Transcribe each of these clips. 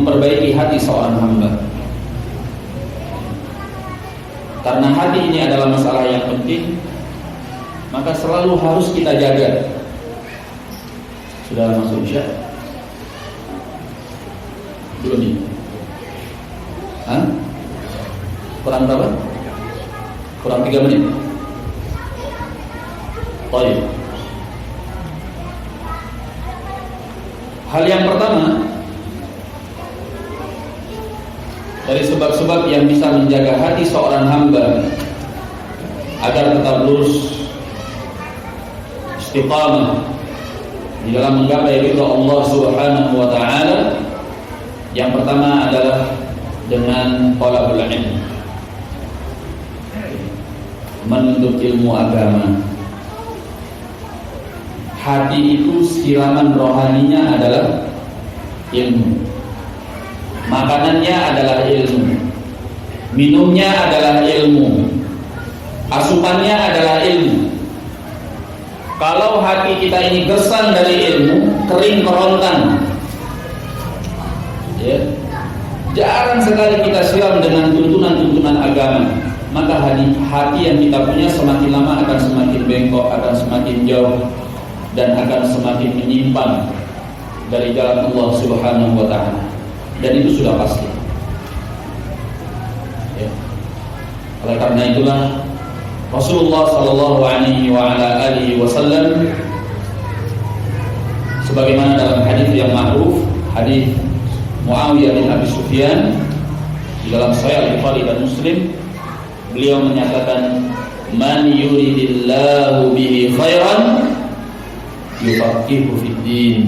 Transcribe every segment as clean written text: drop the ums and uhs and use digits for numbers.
memperbaiki hati seorang hamba. Karena hati ini adalah masalah yang penting, maka selalu harus kita jaga. Sudah masuk Isya? Belum nih? Kurang berapa? Kurang 3 menit. Baik. Hal yang pertama dari sebab-sebab yang bisa menjaga hati seorang hamba agar tetap lurus, istiqamah di dalam menggapai ridha Allah Subhanahu wa taala, yang pertama adalah dengan talabul ilm, menuntut ilmu agama. Hati itu siraman rohaninya adalah ilmu, makanannya adalah ilmu, minumnya adalah ilmu, asupannya adalah ilmu. Kalau hati kita ini gersang dari ilmu, kering kerontang, ya, jarang sekali kita siram dengan tuntunan-tuntunan agama, maka hati yang kita punya semakin lama akan semakin bengkok, akan semakin jauh, dan akan semakin menyimpang dari jalan Allah Subhanahu wa ta'ala. Dan itu sudah pasti, ya. Oleh karena itulah Rasulullah sallallahu alaihi wa ala alihi wasallam, sebagaimana dalam hadis yang ma'ruf, hadis Muawiyah bin Abi Sufyan di dalam Sahih Al-Bukhari dan Muslim, beliau menyatakan, man yuridillahu bihi khairan yufaqihu fid din.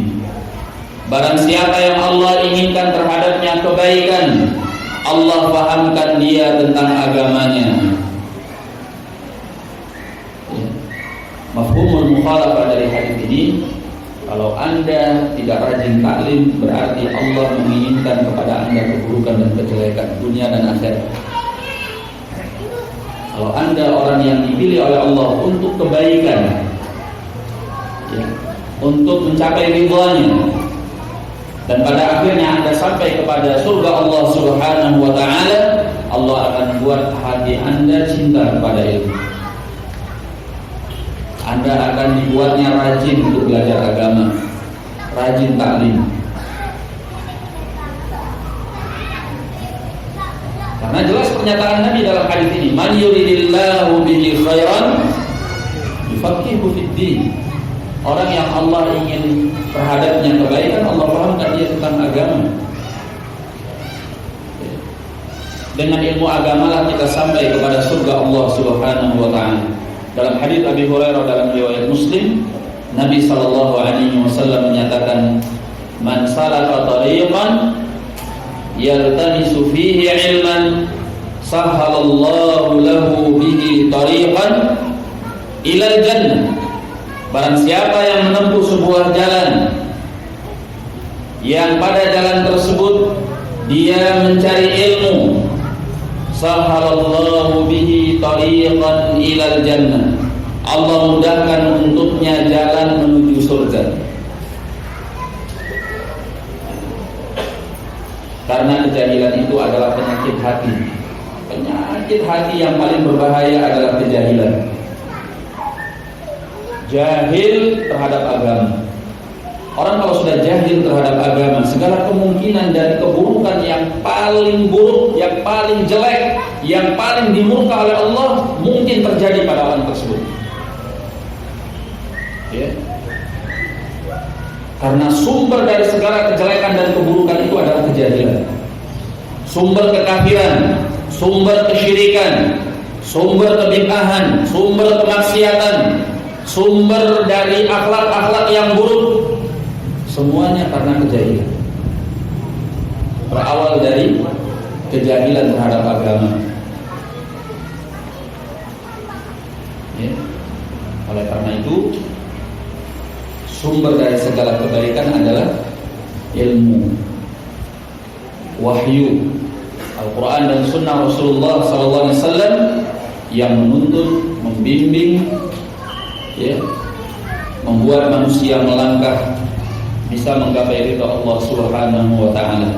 Barang siapa yang Allah inginkan terhadapnya kebaikan, Allah fahamkan dia tentang agamanya. Mafhumul mukhalafah dari hadis ini, kalau Anda tidak rajin taklim, berarti Allah menginginkan kepada Anda keburukan dan kejelekan dunia dan akhirat. Kalau Anda orang yang dipilih oleh Allah untuk kebaikan, ya, untuk mencapai ridhanya, dan pada akhirnya Anda sampai kepada surga Allah Subhanahu wa ta'ala, Allah akan buat hati Anda cinta kepada ilmu. Anda akan dibuatnya rajin untuk belajar agama, rajin taklim. Karena jelas pernyataan Nabi dalam hadis ini, man yuridillahu bihi khairan yufaqihu fid din. Orang yang Allah ingin terhadapnya kebaikan, Allah fahamkan dia tentang agama. Dengan ilmu agamalah kita sampai kepada surga Allah Subhanahu wa ta'ala. Dalam hadis Abi Hurairah dalam riwayat Muslim, Nabi sallallahu alaihi wasallam menyatakan, man salaka tariqan yaltamisu fihi ilman sahhalallahu lahu bihi tariqan ilal jannah. Barang siapa yang menempuh sebuah jalan, yang pada jalan tersebut dia mencari ilmu, sahhalallahu bihi tariqan ilal jannah, Allah mudahkan untuknya jalan menuju surga. Karena kejahilan itu adalah penyakit hati. Penyakit hati yang paling berbahaya adalah kejahilan. Jahil terhadap agama. Orang kalau sudah jahil terhadap agama, segala kemungkinan dari keburukan yang paling buruk, yang paling jelek, yang paling dimurka oleh Allah mungkin terjadi pada orang tersebut, ya. Karena sumber dari segala kejelekan dan keburukan itu adalah kejahilan. Sumber kekafiran, sumber kesyirikan, sumber kebid'ahan, sumber kemaksiatan, sumber dari akhlak-akhlak yang buruk, semuanya karena kejahilan. Berawal dari kejahilan terhadap agama, ya. Oleh karena itu, sumber dari segala kebaikan adalah ilmu, wahyu, Al-Quran dan Sunnah Rasulullah SAW yang menuntun, membimbing, ya, membuat manusia melangkah bisa menggapai ridha Allah Subhanahu wa ta'ala.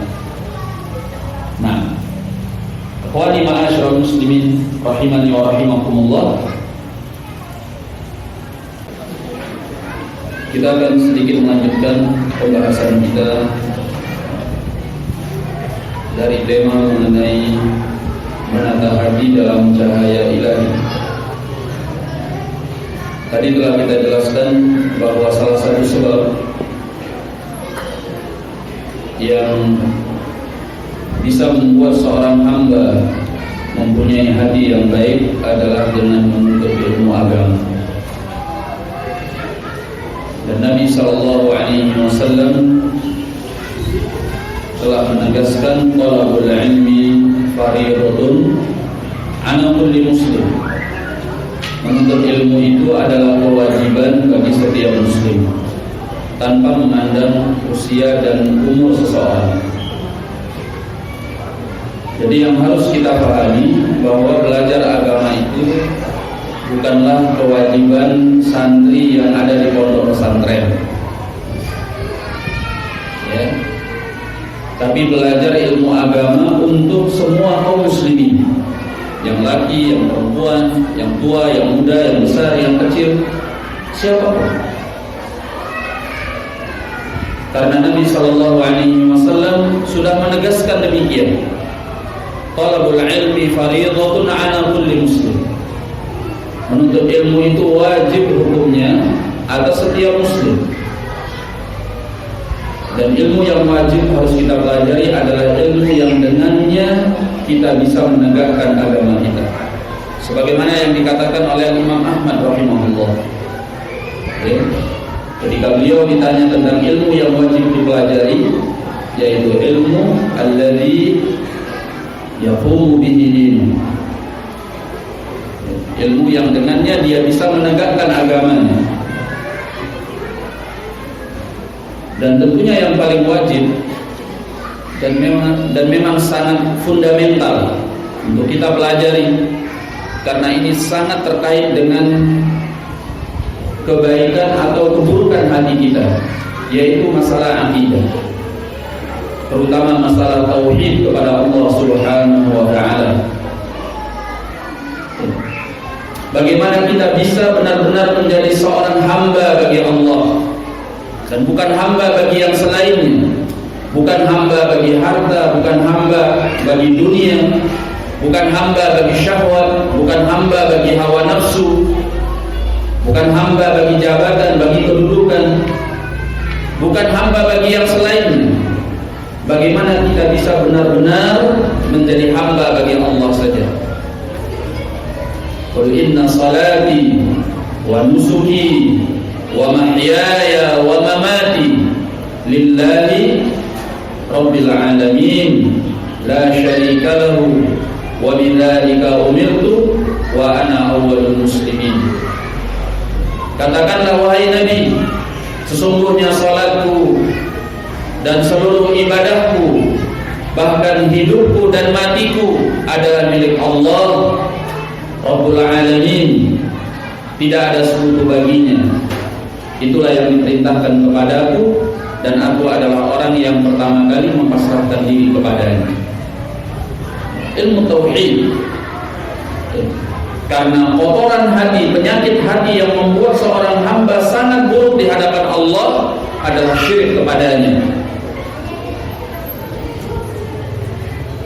muslimin rahimani wa rahimakumullah. Kita akan sedikit melanjutkan pembahasan kita dari tema mengenai menata hati dalam cahaya ilahi. Tadi telah kita jelaskan bahwa salah satu sebab yang bisa membuat seorang hamba mempunyai hati yang baik adalah dengan menuntut ilmu agama. Dan Nabi SAW telah menegaskan talabul ilmi fardhun 'ala kulli muslim. Menuntut ilmu itu adalah kewajiban bagi setiap muslim tanpa memandang usia dan umur seseorang. Jadi yang harus kita pahami bahwa belajar agama itu bukanlah kewajiban santri yang ada di pondok pesantren, ya. Tapi belajar ilmu agama untuk semua kaum muslimin, yang laki, yang perempuan, yang tua, yang muda, yang besar, yang kecil, siapapun. Karena Nabi SAW sudah menegaskan demikian. Talabul ilmi fardhun 'ala kulli muslim. Menuntut ilmu itu wajib hukumnya atas setiap muslim. Dan ilmu yang wajib harus kita pelajari adalah ilmu yang dengannya kita bisa menegakkan agama kita. Sebagaimana yang dikatakan oleh Imam Ahmad rahimahullah. Ya. Ketika beliau ditanya tentang ilmu yang wajib dipelajari, yaitu ilmu alladzi yaqumu bihi din. Ilmu yang dengannya dia bisa menegakkan agamanya. Dan tentunya yang paling wajib dan memang sangat fundamental untuk kita pelajari, karena ini sangat terkait dengan kebaikan atau keburukan hati kita, yaitu masalah akidah, terutama masalah tauhid kepada Allah Subhanahu wa taala. Bagaimana kita bisa benar-benar menjadi seorang hamba bagi Allah dan bukan hamba bagi yang selainnya, bukan hamba bagi harta, bukan hamba bagi dunia, bukan hamba bagi syahwat, bukan hamba bagi hawa nafsu, bukan hamba bagi jabatan, bagi kedudukan, bukan hamba bagi yang selainnya. Bagaimana kita bisa benar-benar menjadi hamba bagi Allah saja. Qul inna salati wa nusuki wa mahyaya wa mamati lillahi rabbil alamin la syarika lahu wa bidzalika umirtu wa ana awwalul muslimin. Katakanlah wahai Nabi, sesungguhnya salatku dan seluruh ibadahku, bahkan hidupku dan matiku adalah milik Allah Rabbul Alamin, tidak ada sekutu baginya. Itulah yang diperintahkan kepadaku, dan aku adalah orang yang pertama kali mempasrahkan diri kepadanya. Ilmu tauhid. Karena kotoran hati, penyakit hati yang membuat seorang hamba sangat buruk di hadapan Allah adalah syirik kepadanya.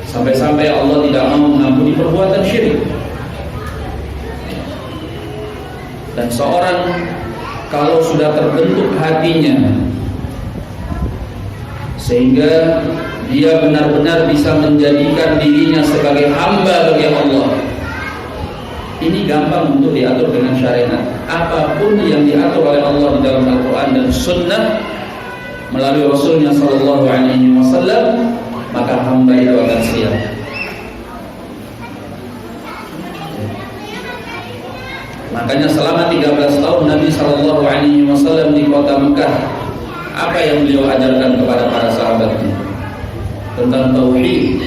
Sampai-sampai Allah tidak mau mengampuni perbuatan syirik. Dan seorang kalau sudah terbentuk hatinya sehingga dia benar-benar bisa menjadikan dirinya sebagai hamba bagi Allah, ini gampang untuk diatur dengan syariat. Apapun yang diatur oleh Allah di dalam Al-Quran dan Sunnah melalui Rasulnya Sallallahu Alaihi Wasallam, maka hamba itu akan siap. Makanya selama 13 tahun Nabi Sallallahu Alaihi Wasallam di kota Mekah, apa yang beliau ajarkan kepada para sahabatnya tentang tauhid,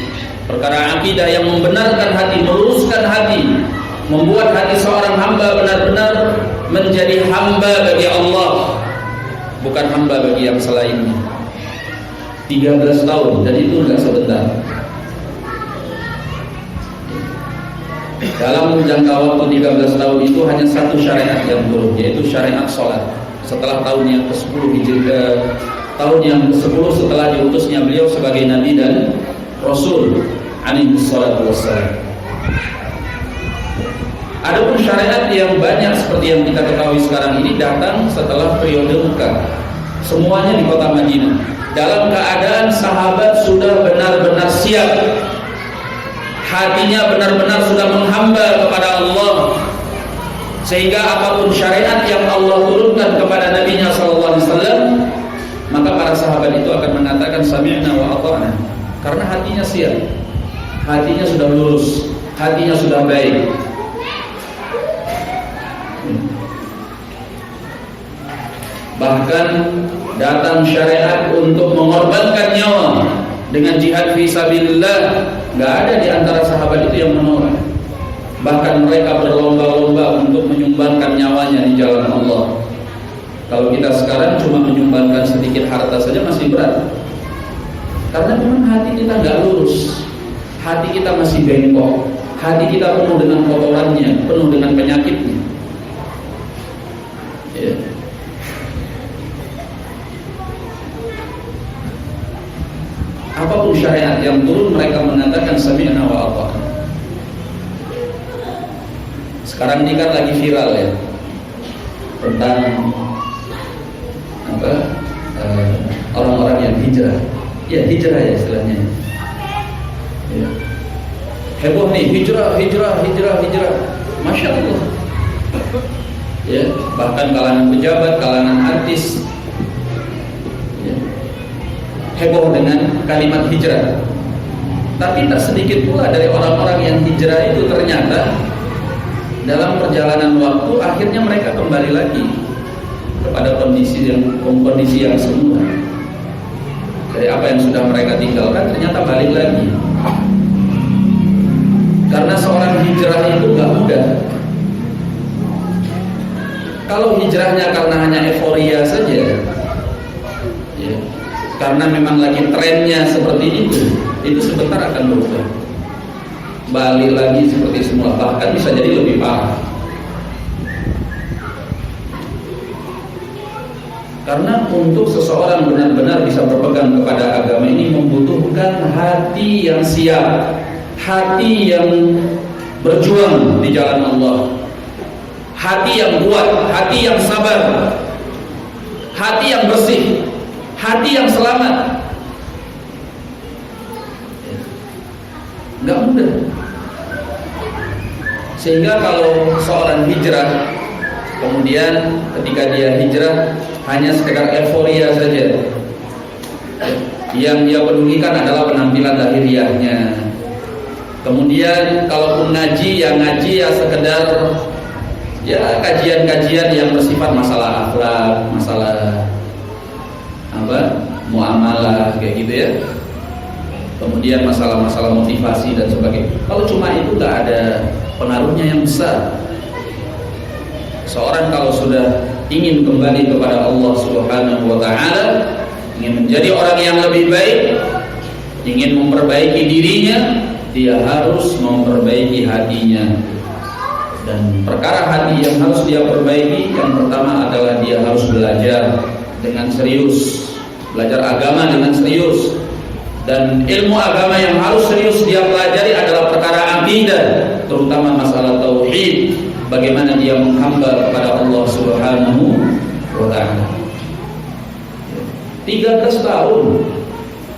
perkara akidah yang membenarkan hati, meluruskan hati, membuat hati seorang hamba benar-benar menjadi hamba bagi Allah, bukan hamba bagi yang selainnya. 13 tahun, dan itu enggak sebentar. dalam jangka waktu 13 tahun itu hanya satu syariat yang turun, yaitu syariat sholat. Setelah tahun yang ke-10 tahun yang ke-10 setelah diutusnya beliau sebagai nabi dan rasul alaihi salatu wassalam. Adapun syariat yang banyak seperti yang kita ketahui sekarang ini datang setelah periode Mekah. Semuanya di kota Madinah. Dalam keadaan sahabat sudah benar-benar siap, hatinya benar-benar sudah menghamba kepada Allah, sehingga apapun syariat yang Allah turunkan kepada Nabi-Nya sallallahu alaihi wasallam, maka para sahabat itu akan mengatakan sami'na wa ata'na, karena hatinya siap, hatinya sudah lurus, hatinya sudah baik. Bahkan datang syariat untuk mengorbankan nyawa dengan jihad fi sabilillah, nggak ada di antara sahabat itu yang menolak. Bahkan mereka berlomba-lomba untuk menyumbangkan nyawanya di jalan Allah. Kalau kita sekarang cuma menyumbangkan sedikit harta saja masih berat, karena memang hati kita nggak lurus, hati kita masih bengkok, hati kita penuh dengan kotorannya, penuh dengan penyakitnya. Ya. Apapun syariat yang turun, mereka mengatakan sami'na wa ata'na. Sekarang ini kan lagi viral ya, tentang orang-orang yang hijrah. Ya, hijrah ya istilahnya. Ya. Heboh nih, hijrah. Masya Allah. Ya, bahkan kalangan pejabat, kalangan artis heboh dengan kalimat hijrah. Tapi tak sedikit pula dari orang-orang yang hijrah itu ternyata dalam perjalanan waktu akhirnya mereka kembali lagi kepada kondisi yang semula. Dari apa yang sudah mereka tinggalkan ternyata balik lagi. Karena seorang hijrah itu gak mudah. Kalau hijrahnya karena hanya euforia saja, ya, karena memang lagi trennya seperti itu sebentar akan berubah, balik lagi seperti semula, bahkan bisa jadi lebih parah. Karena untuk seseorang benar-benar bisa berpegang kepada agama ini membutuhkan hati yang siap, hati yang berjuang di jalan Allah, hati yang kuat, hati yang sabar, hati yang bersih, hati yang selamat. Nggak mudah. Sehingga kalau seorang hijrah, kemudian ketika dia hijrah hanya sekedar euforia saja, yang dia pedulikan adalah penampilan lahiriahnya. Kemudian kalaupun ngaji ya sekedar ya kajian-kajian yang bersifat masalah akhlak, masalah muamalah kayak gitu ya. Kemudian masalah-masalah motivasi dan sebagainya. Kalau cuma itu tak ada pengaruhnya yang besar. Seorang kalau sudah ingin kembali kepada Allah Subhanahu wa taala, ingin menjadi orang yang lebih baik, ingin memperbaiki dirinya, dia harus memperbaiki hatinya. Dan perkara hati yang harus dia perbaiki, yang pertama adalah dia harus belajar dengan serius, belajar agama dengan serius. Dan ilmu agama yang harus serius dia pelajari adalah perkara akidah, terutama masalah tauhid, bagaimana dia menghamba kepada Allah Subhanahu wa taala. 13 tahun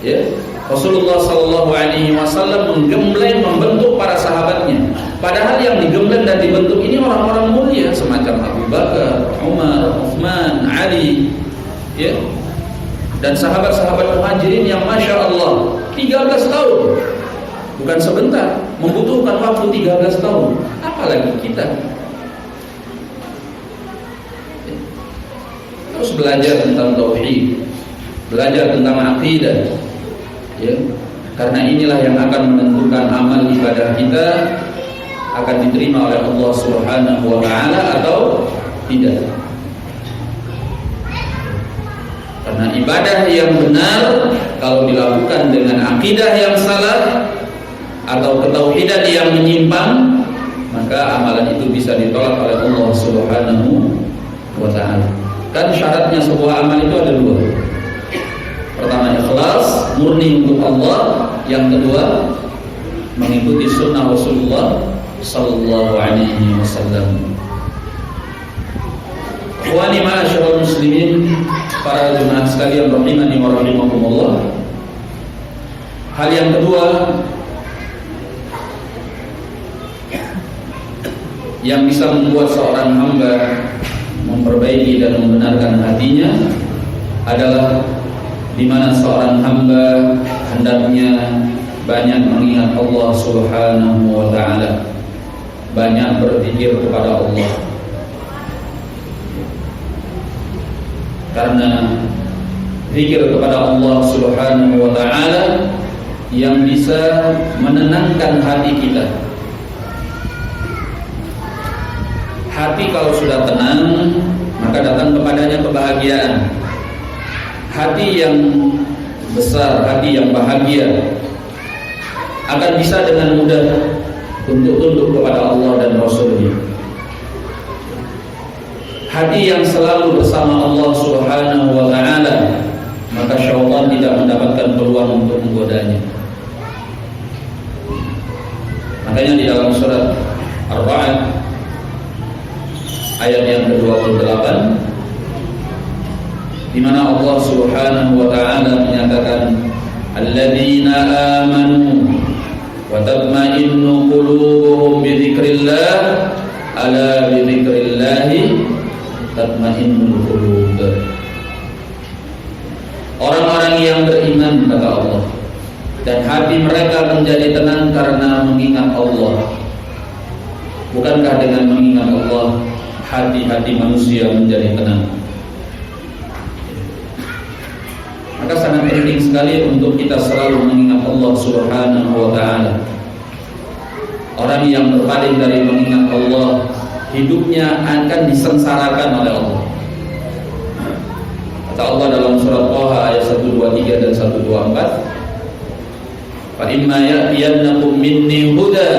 ya, Rasulullah sallallahu alaihi wasallam menggembleng, membentuk para sahabatnya. Padahal yang digembleng dan dibentuk ini orang-orang mulia semacam Abu Bakar, Umar, Uthman, Ali, ya. Dan sahabat-sahabat Muhajirin yang Masya Allah 13 tahun, bukan sebentar, membutuhkan waktu 13 tahun. Apalagi kita harus belajar tentang tauhid, belajar tentang akidah, ya. Karena inilah yang akan menentukan amal ibadah kita akan diterima oleh Allah Subhanahu wa taala atau tidak. Karena ibadah yang benar kalau dilakukan dengan akidah yang salah atau ketauhidan yang menyimpang, maka amalan itu bisa ditolak oleh Allah Subhanahu wa ta'ala. Kan syaratnya sebuah amal itu ada dua. Pertama ikhlas, murni untuk Allah. Yang kedua mengikuti sunnah Rasulullah sallallahu alaihi wasallam. Ikhwani ma'asyiral muslimin, para jemaah sekalian rahimani wa rahimakumullah. Hal yang kedua yang bisa membuat seorang hamba memperbaiki dan membenarkan hatinya adalah di mana seorang hamba hendaknya banyak mengingat Allah Subhanahu wa ta'ala, banyak berzikir kepada Allah. Karena zikir kepada Allah Subhanahu wa ta'ala yang bisa menenangkan hati kita. Hati kalau sudah tenang, maka datang kepadanya kebahagiaan. Hati yang besar, hati yang bahagia akan bisa dengan mudah untuk tunduk kepada Allah dan Rasul-Nya. Hati yang selalu bersama Allah Subhanahu wa ta'ala, maka syaitan tidak mendapatkan peluang untuk menggodanya. Makanya di dalam surat Ar-Ra'd ayat yang ke-28, di mana Allah Subhanahu wa ta'ala menyatakan alladzina amanu wa tatma'innu qulubuhum bi dzikrillah ala bi dzikrillah tatma'innul qulub. Orang-orang yang beriman, kata Allah, dan hati mereka menjadi tenang karena mengingat Allah. Bukankah dengan mengingat Allah hati-hati manusia menjadi tenang? Maka sangat penting sekali untuk kita selalu mengingat Allah Subhanahu wa ta'ala. Orang yang berpaling dari mengingat Allah, hidupnya akan disengsarakan oleh Allah. Kata Allah dalam surat Thaha ayat 123 dan 124, fa imma ya'tiyannakum minni huda,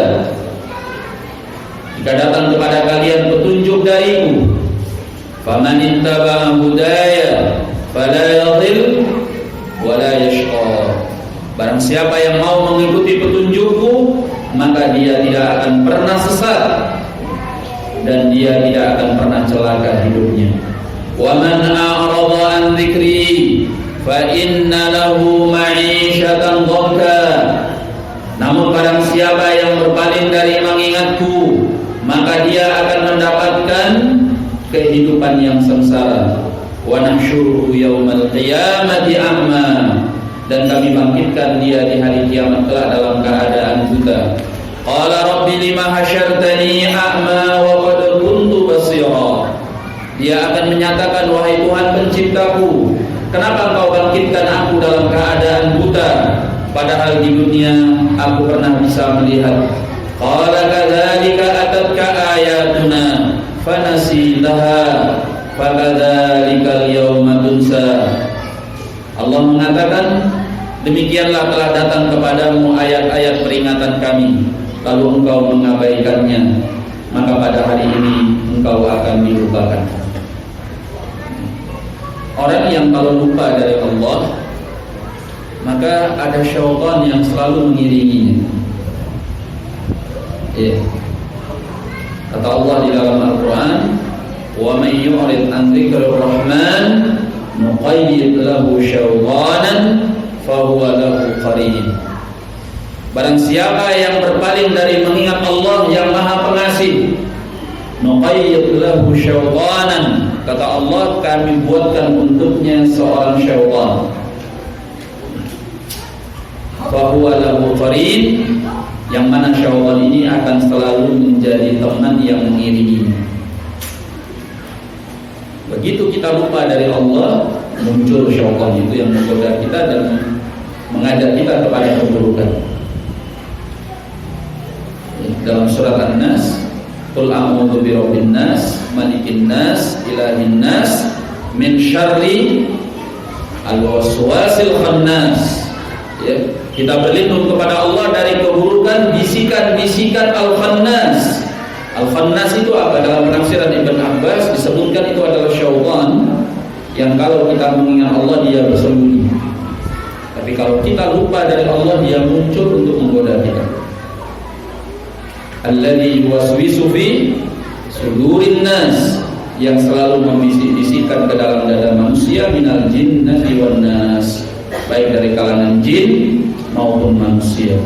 jika datang kepada kalian petunjuk dariku, faman ittaba'a hudaya fala yadhil wala yashqa, barang siapa yang mau mengikuti petunjukku, maka dia tidak akan pernah sesat dan dia tidak akan pernah celaka hidupnya. Wa man a'rada an dzikri fa inna lahu ma'isyatan dhanka, namun barang siapa yang berpaling dari mengingatku, maka dia akan mendapatkan kehidupan yang sengsara. Wa nahsyuruhu yaumal qiyamati a'ma, dan kami bangkitkan dia di hari kiamat kelak dalam keadaan buta. Qala rabbi lima hasyartani a'ma wa qad kuntu basira, dia akan menyatakan, wahai Tuhan penciptaku, kenapa engkau bangkitkan aku dalam keadaan buta, padahal di dunia aku pernah bisa melihat. Qala kadzalika atatka ayatuna fanasitaha fakadzalikal yauma tunsa. Allah mengatakan, demikianlah telah datang kepadamu ayat-ayat peringatan kami, lalu engkau mengabaikannya, maka pada hari ini engkau akan dilupakan. Orang yang kalau lupa dari Allah, maka ada syaitan yang selalu mengiringinya. Ya. Kata Allah di dalam Al-Quran, wa man yu'rid an dzikrir rahman nuqayyid lahu syaitanan fahuwa lahu qarin. Barang siapa yang berpaling dari mengingat Allah yang Maha Pengasih, nuqayyid lahu syaitanan, kata Allah, kami buatkan untuknya seorang syaitan, fahuwa lahu qarin, yang mana syaitan ini akan selalu menjadi teman yang mengiringinya. Begitu kita lupa dari Allah, muncul syaitan itu yang menggoda kita dan mengajak kita kepada keburukan. Dalam surat An-Nas, qul a'udzu birabbin nas, malikin nas, ilahin nas, min syarri al-waswasil khannas. Ya, kita berlindung kepada Allah dari keburukan bisikan-bisikan al-khannas, Al-Khannas itu apa? Dalam penafsiran Ibn Abbas disebutkan itu adalah syaitan yang kalau kita mengingat Allah dia bersembunyi. Tapi kalau kita lupa dari Allah dia muncul untuk menggoda kita. Alladzi yuwaswisu fi sudurin nas, yang selalu membisik-bisikkan ke dalam dada manusia, minal jinnati wan nas, baik dari kalangan jin maupun manusia.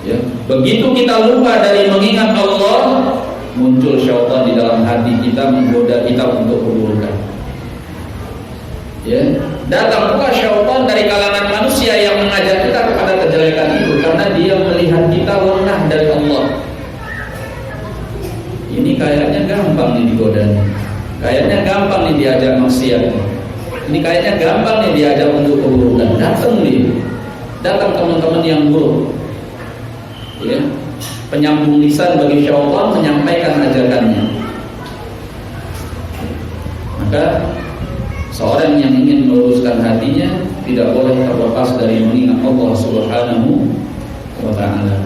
Ya. Begitu kita lupa dari mengingat Allah, muncul syaitan di dalam hati kita menggoda kita untuk keburukan. Ya. Datang pula syaitan dari kalangan manusia yang mengajak kita kepada kejelekan itu karena dia melihat kita lengah dari Allah. Ini kayaknya gampang nih digodanya. Kayaknya gampang nih diajak maksiat. Ini kayaknya gampang nih diajak untuk keburukan. Datang teman-teman yang buruk. Ya. Penyambung lisan bagi syaitan menyampaikan ajakannya. Maka seorang yang ingin meluruskan hatinya tidak boleh terlepas dari mengingat Allah Subhanahu wa ta'ala.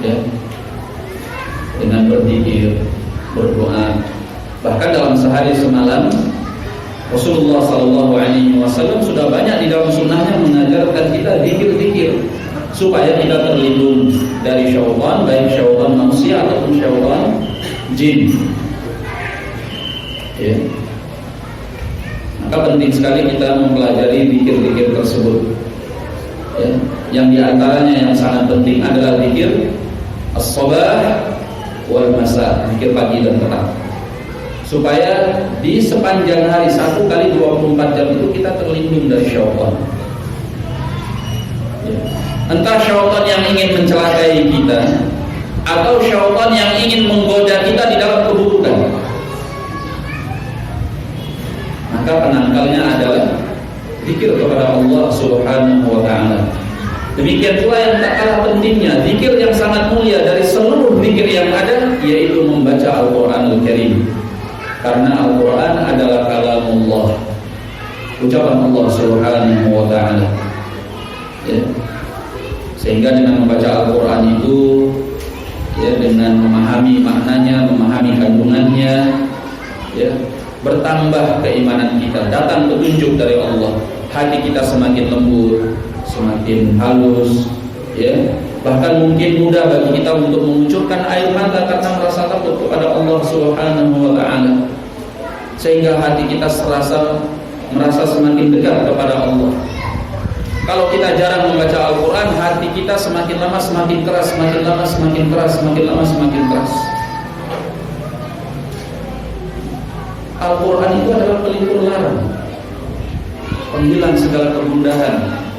Ya. Dengan berzikir, berdoa. Bahkan dalam sehari semalam Rasulullah SAW sudah banyak di dalam sunnahnya mengajarkan kita zikir-zikir supaya kita terlindung dari syaitan, baik syaitan manusia ataupun syaitan jin. Ya. Maka penting sekali kita mempelajari zikir-zikir tersebut. Ya. Yang diantaranya yang sangat penting adalah zikir as-sabah wal masa, zikir pagi dan petang. Supaya di sepanjang hari 1 kali 24 jam itu kita terlindung dari syaitan. Ya. Entah syaitan yang ingin mencelakai kita atau syaitan yang ingin menggoda kita di dalam keburukan. Maka penangkalnya adalah zikir kepada Allah Subhanahu wa ta'ala. Demikian pula yang tak kalah pentingnya, zikir yang sangat mulia dari seluruh zikir yang ada, yaitu membaca Al-Quranul Karim. Karena Al-Quran adalah kalamullah, ucapan Allah Subhanahu wa ta'ala. Ya. Sehingga dengan membaca Al-Quran itu, ya, dengan memahami maknanya, memahami kandungannya, ya, bertambah keimanan kita, datang petunjuk dari Allah, hati kita semakin lembut, semakin halus, ya. Bahkan mungkin mudah bagi kita untuk mengucurkan air mata karena merasa takut kepada Allah Subhanahu wa ta'ala. Sehingga hati kita merasa semakin dekat kepada Allah. Kalau kita jarang membaca Al-Quran, hati kita semakin lama semakin keras, semakin lama semakin keras, semakin lama semakin keras. Al-Quran itu adalah pelipur lara, penghilang segala kegundahan,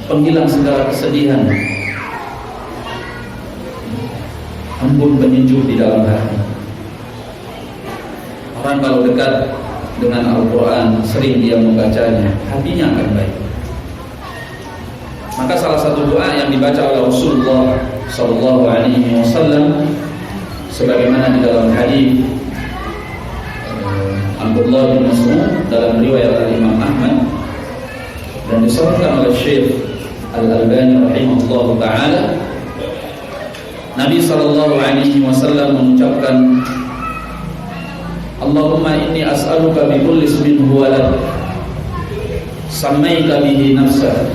penghilang segala kesedihan, embun penyejuk di dalam hati. Orang kalau dekat dengan Al-Quran, sering dia membacanya, hatinya akan baik. Maka salah satu doa yang dibaca oleh Rasulullah SAW, sebagaimana di dalam hadis Abdullah bin Mas'ud dalam riwayat Imam Ahmad dan disebutkan oleh Syekh Al-Albani rahimahullah ta'ala, Nabi SAW mengucapkan, Allahumma inni as'aluka bi kulli ismin huwa lak sammaita bihi nafsak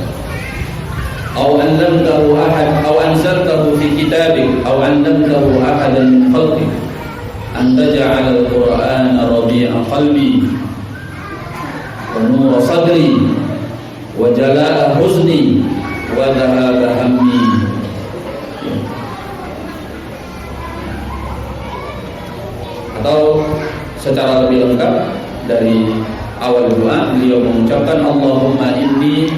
aw allamtahu ahad aw anzaltahu fi kitabik aw 'allamtahu ahadan min khalqik an taj'ala al-Qur'ana rabi'a qalbi wa nura sadri wa jalaa huzni wa dhahaba hammi. Atau secara lebih lengkap dari awal doa beliau mengucapkan, Allahumma inni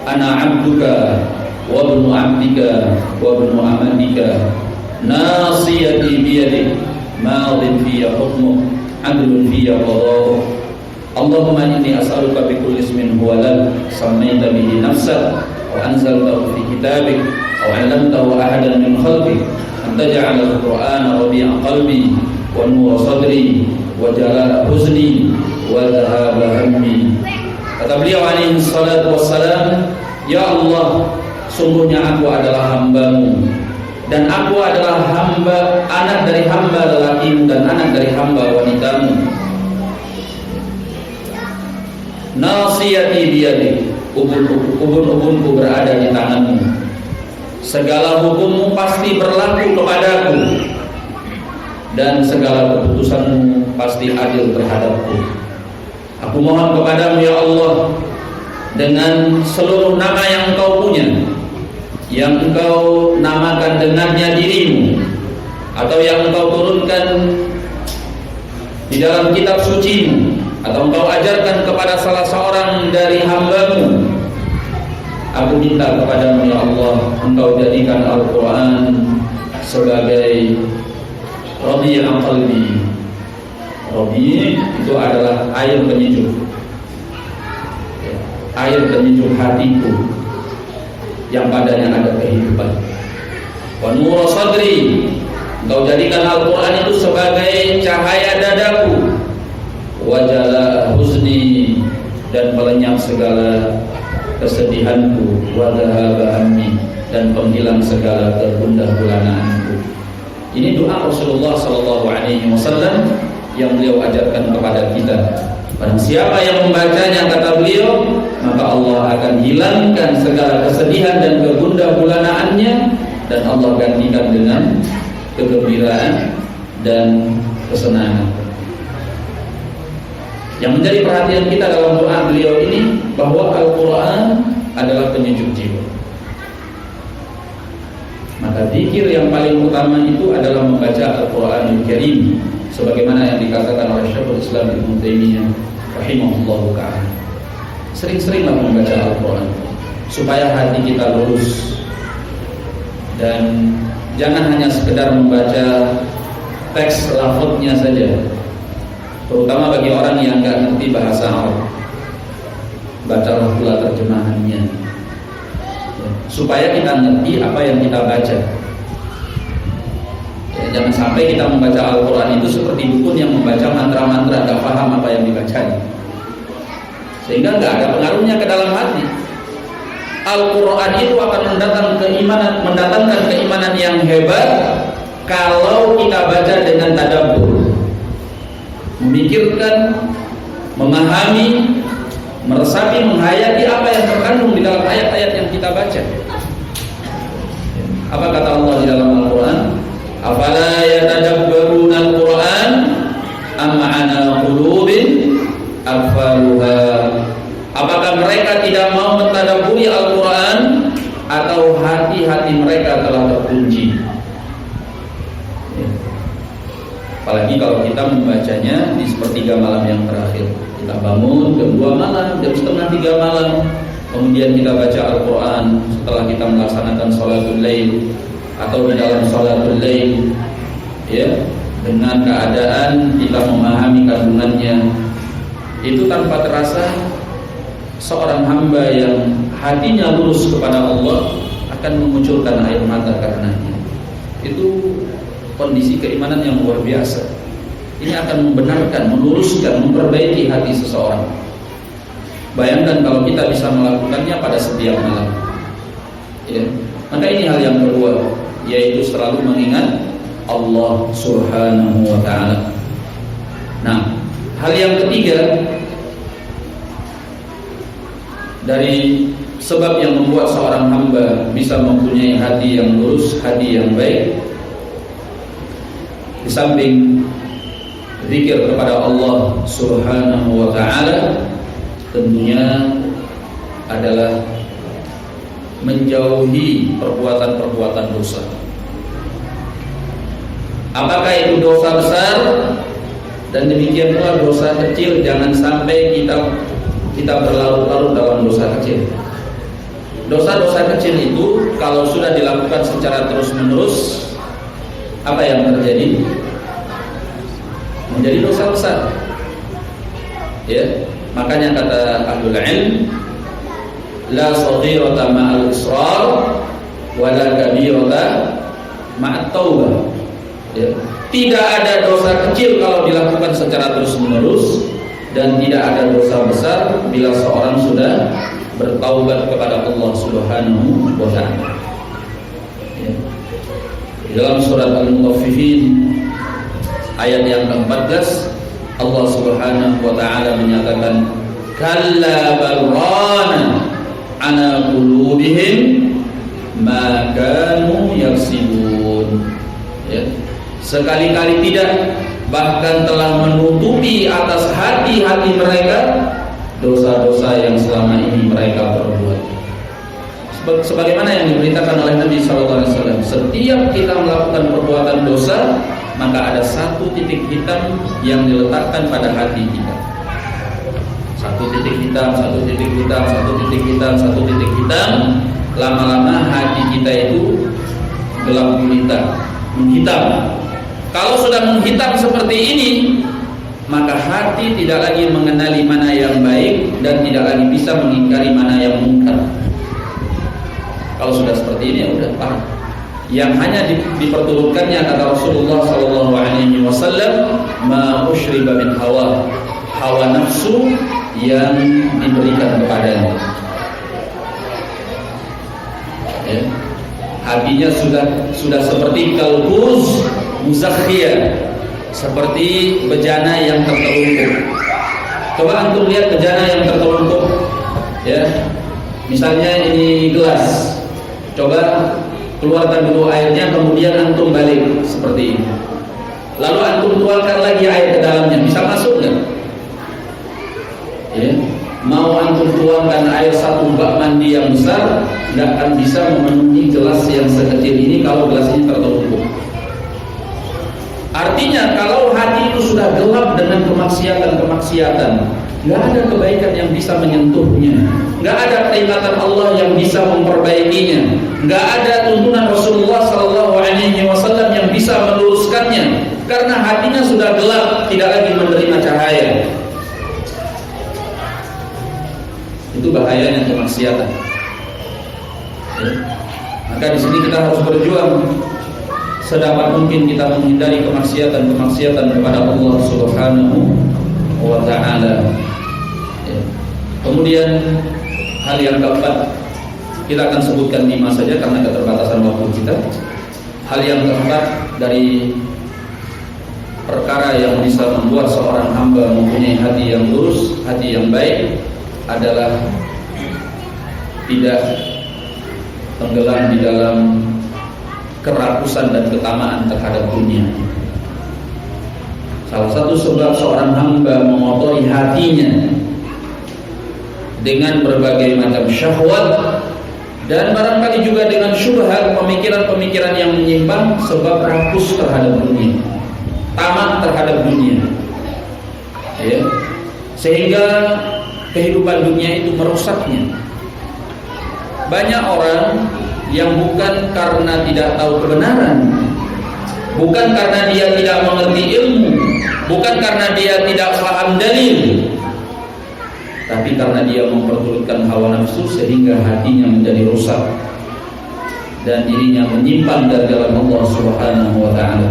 ana 'abduka wa ibnu 'abdika wa ibnu amatika nasiyati bi yadik madin fiyya hukmuk 'adlun fiyya qada'uk. Allahumma inni as'aluka bi kulli ismin huwa lak sammaita bihi nafsak wa anzaltahu fi kitabik aw 'allamtahu ahadan min khalqik an taj'ala al-Qur'ana rabi'a qalbi wa nura sadri wa jalaa huzni wa dhahaba hammi. Kata beliau alaihi salatu wassalam, ya Allah, sungguhnya aku adalah hamba-Mu dan aku adalah hamba, anak dari hamba lelakimu dan anak dari hamba wanitamu. Nasiyati biyadik, ubun-ubunku berada di tanganmu. Segala hukummu pasti berlaku kepadaku, dan segala keputusanmu pasti adil terhadapku. Aku mohon kepadamu ya Allah, dengan seluruh nama yang Engkau punya, yang Engkau namakan dengannya dirimu, atau yang Engkau turunkan di dalam kitab sucimu, atau Engkau ajarkan kepada salah seorang dari hamba-Mu. Aku minta kepadamu ya Allah, Engkau jadikan Al-Quran sebagai Rabi'an qalbi. Rabi' itu adalah air penyejuk, air penyejuk hatiku yang padanya ada kehidupan. Wa nur sadri, Engkau jadikan Al-Quran itu sebagai cahaya dadaku. Wa jala huzni, dan melenyap segala kesedihanku. Wa dhahaba hammi, dan penghilang segala kegundah gulanaanku. Ini doa Rasulullah SAW yang beliau ajarkan kepada kita. Barang siapa yang membacanya, kata beliau, maka Allah akan hilangkan segala kesedihan dan kegundah gulanaannya, dan Allah gantikan dengan kegembiraan dan kesenangan. Yang menjadi perhatian kita dalam doa beliau ini, bahwa Al-Quran adalah penyejuk jiwa. Maka zikir yang paling utama itu adalah membaca Al-Quranul Karim, sebagaimana yang dikatakan oleh Syekhul Islam Ibnu Taimiyah rahimahullahu ta'ala. Sering-seringlah membaca Al-Quran supaya hati kita lurus, dan jangan hanya sekedar membaca teks lafadznya saja, terutama bagi orang yang nggak ngerti bahasa Arab. Bacalah pula terjemahannya, supaya kita ngerti apa yang kita baca. Jangan sampai kita membaca Al-Quran itu seperti dukun yang membaca mantra-mantra, gak paham apa yang dibacanya, sehingga gak ada pengaruhnya ke dalam hati. Al-Quran itu akan mendatangkan keimanan yang hebat kalau kita baca dengan tadabbur, memikirkan, memahami, meresapi, menghayati apa yang terkandung di dalam ayat-ayat yang kita baca. Apa kata Allah di dalam Al-Quran? Afala yatadabbaruna al-Quran amma ala qulubin aqfaluha. Apakah mereka tidak mau mentadabburi Al-Quran, atau hati-hati mereka telah terkunci? Apalagi kalau kita membacanya di sepertiga malam yang terakhir. Kita bangun jam 2 malam, jam setengah 3 malam, kemudian kita baca Al-Quran setelah kita melaksanakan sholatul lail atau di dalam sholatul lail, ya, dengan keadaan kita memahami kandungannya. Itu tanpa terasa seorang hamba yang hatinya lurus kepada Allah akan memunculkan air mata karenanya. Itu kondisi keimanan yang luar biasa. Ini akan membenarkan, meluruskan, memperbaiki hati seseorang. Bayangkan kalau kita bisa melakukannya pada setiap malam, ya. Maka ini hal yang kedua, yaitu selalu mengingat Allah Subhanahu wa ta'ala. Nah, hal yang ketiga dari sebab yang membuat seorang hamba bisa mempunyai hati yang lurus, hati yang baik, di samping zikir kepada Allah Subhanahu wa ta'ala, tentunya adalah menjauhi perbuatan-perbuatan dosa. Apakah itu dosa besar, dan demikian pula dosa kecil. Jangan sampai kita berlarut-larut dalam dosa kecil. Dosa-dosa kecil itu kalau sudah dilakukan secara terus-menerus, apa yang terjadi? Menjadi dosa besar. Ya, makanya kata ahlul ilm, la saghirata ma'al israr wa la kabirata ma'at taubah. Ya, tidak ada dosa kecil kalau dilakukan secara terus-menerus, dan tidak ada dosa besar bila seorang sudah bertaubat kepada Allah Subhanahu wa ta'ala. Ya. Dalam surat Al-Mutaffifin ayat yang ke-14, Allah Subhanahu wa taala menyatakan, kalla barrana ala qulubihim ma kanu yaksibun. Ya. Sekali-kali tidak, bahkan telah menutupi atas hati-hati mereka dosa-dosa yang selama ini mereka perbuat. Sebagaimana yang diberitakan oleh Nabi SAW, setiap kita melakukan perbuatan dosa, maka ada satu titik hitam yang diletakkan pada hati kita. Satu titik hitam, satu titik hitam, satu titik hitam, satu titik hitam. Lama-lama hati kita itu gelap gulita, menghitam. Kalau sudah menghitam seperti ini, maka hati tidak lagi mengenali mana yang baik dan tidak lagi bisa mengingkari mana yang mungkar. Kalau sudah seperti ini, ya udah parah. Yang hanya diperturutkannya, kata Rasulullah SAW, ma usyriba min hawa nafsu yang diberikan kepadanya. Ya. Hatinya sudah seperti kalbuz muzakhiyah, seperti bejana yang tertelungkup. Coba antum lihat bejana yang tertelungkup, ya. Misalnya ini gelas, coba keluarkan dulu airnya, kemudian antum balik seperti ini. Lalu antum tuangkan lagi air ke dalamnya, bisa masuk nggak? Ya. Mau antum tuangkan air satu bak mandi yang besar, nggak akan bisa memenuhi gelas yang sekecil ini kalau gelas ini tertutup. Artinya kalau hati itu sudah gelap dengan kemaksiatan, nggak ada kebaikan yang bisa menyentuhnya, nggak ada peringatan Allah yang bisa memperbaikinya, nggak ada tuntunan Rasulullah SAW yang bisa meluruskannya, karena hatinya sudah gelap, tidak lagi menerima cahaya. Itu bahayanya kemaksiatan. Ya. Maka di sini kita harus berjuang sedapat mungkin kita menghindari kemaksiatan kepada Allah Subhanahu wa taala. Ya. Kemudian hal yang keempat, kita akan sebutkan 5 saja karena keterbatasan waktu kita. Hal yang keempat dari perkara yang bisa membuat seorang hamba mempunyai hati yang lurus, hati yang baik, adalah tidak tenggelam di dalam kerakusan dan ketamaan terhadap dunia. Salah satu sebab seorang hamba mengotori hatinya dengan berbagai macam syahwat dan barangkali juga dengan syubhat, pemikiran-pemikiran yang menyimpang, sebab rakus terhadap dunia, tamak terhadap dunia, ya. Sehingga kehidupan dunia itu merusaknya. Banyak orang yang bukan karena tidak tahu kebenaran, bukan karena dia tidak mengerti ilmu, bukan karena dia tidak paham dalil, tapi karena dia memperturutkan hawa nafsu sehingga hatinya menjadi rusak dan dirinya menyimpang dari jalan Allah Subhanahu wa taala.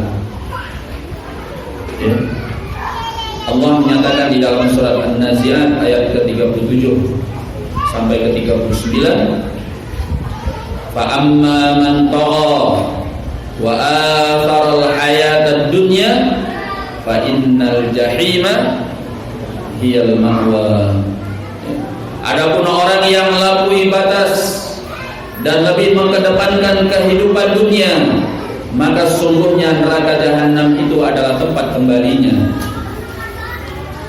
Ya. Allah menyatakan di dalam surat An-Nazi'at ayat ke-37 sampai ke-39, fa amma man tagha wa athara al-hayata ad-dunya fa innal jahima hiyal ma'wa. Adapun orang yang melampaui batas dan lebih mengedepankan kehidupan dunia, maka sungguhnya neraka jahanam itu adalah tempat kembalinya.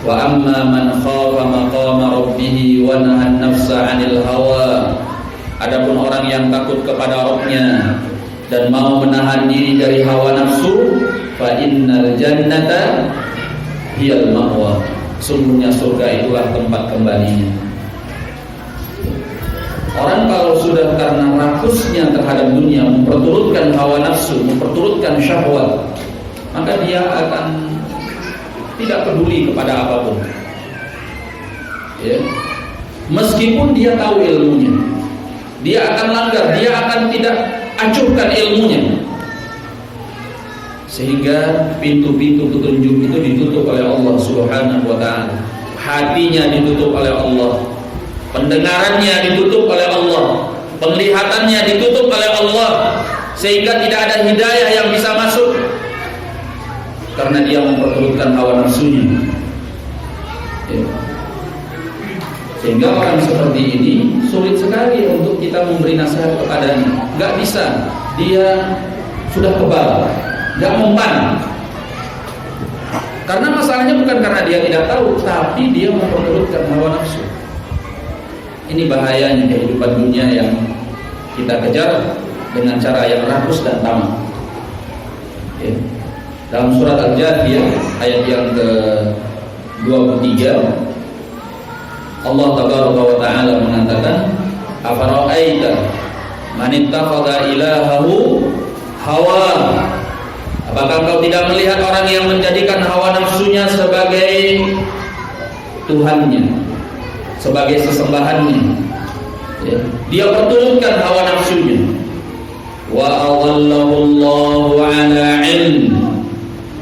Wa amma man khafa maqama rabbih wa nahan nafsa 'anil hawa. Adapun orang yang takut kepada Rabb-nya dan mau menahan diri dari hawa nafsu, fa innal jannata hiyal ma'wa. Sungguhnya surga itulah tempat kembalinya. Orang kalau sudah karena rakusnya terhadap dunia, memperturutkan hawa nafsu, memperturutkan syahwat, maka dia akan tidak peduli kepada apapun, ya. Meskipun dia tahu ilmunya, dia akan langgar, dia akan tidak acuhkan ilmunya, sehingga pintu-pintu petunjuk itu ditutup oleh Allah Subhanahu wa taala. Hatinya ditutup oleh Allah, pendengarannya ditutup oleh Allah, penglihatannya ditutup oleh Allah, sehingga tidak ada hidayah yang bisa masuk karena dia memperturutkan hawa nafsunya. Ya. Sehingga orang seperti ini sulit sekali untuk kita memberi nasihat kepadanya. Gak bisa, dia sudah kebal, gak mempan. Karena masalahnya bukan karena dia tidak tahu, tapi dia memperturutkan hawa nafsu. Ini bahayanya kehidupan dunia yang kita kejar dengan cara yang rakus dan tamak. Ya. Dalam surat Al-Jathiyah ayat yang ke-23, Allah Tabaraka wa Ta'ala mengatakan, afara'aita man ittakhadha ilahahu hawa. Apakah kau tidak melihat orang yang menjadikan hawa nafsunya sebagai Tuhannya, sebagai sesembahannya, ya. Dia perturutkan hawa nafsunya. Wa adallahu Allahu ala ilm.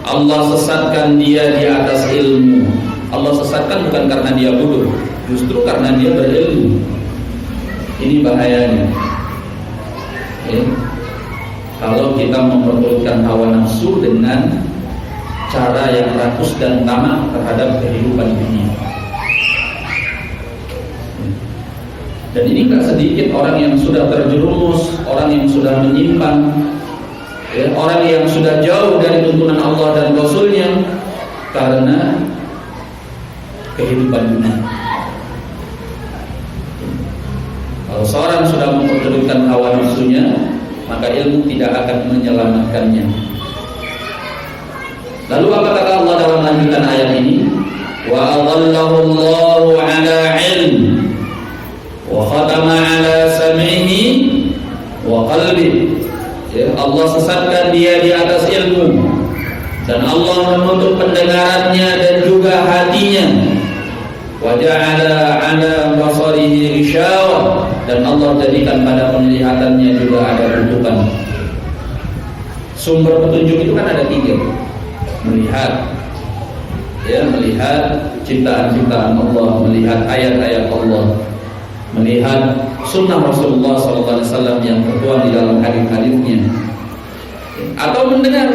Allah sesatkan dia di atas ilmu. Allah sesatkan bukan karena dia bodoh, justru karena dia berilmu. Ini bahayanya, ya. Kalau kita memperturutkan hawa nafsu dengan cara yang rakus dan tamak terhadap kehidupan dunia. Dan ini gak sedikit orang yang sudah terjerumus, orang yang sudah menyimpang, ya, orang yang sudah jauh dari tuntunan Allah dan Rasulnya karena kehidupan dunia. Kalau seorang sudah memperturutkan hawa nafsunya, maka ilmu tidak akan menyelamatkannya. Lalu apa kata Allah dalam lanjutan ayat ini? Wa adallahu Allahu ala ilm wa khatama ala sam'ihi wa qalbi. Ya, Allah sesatkan dia di atas ilmu, dan Allah menutup pendengarannya dan juga hatinya. Wa ja'ala ala basarihi ghishawa, dan Allah jadikan pada penglihatannya juga ada tutupan. Sumber petunjuk itu kan ada 3. Melihat, ya, melihat ciptaan-ciptaan Allah, melihat ayat-ayat Allah, melihat sunnah Rasulullah SAW yang tertuang di dalam hadis-hadisnya, atau mendengar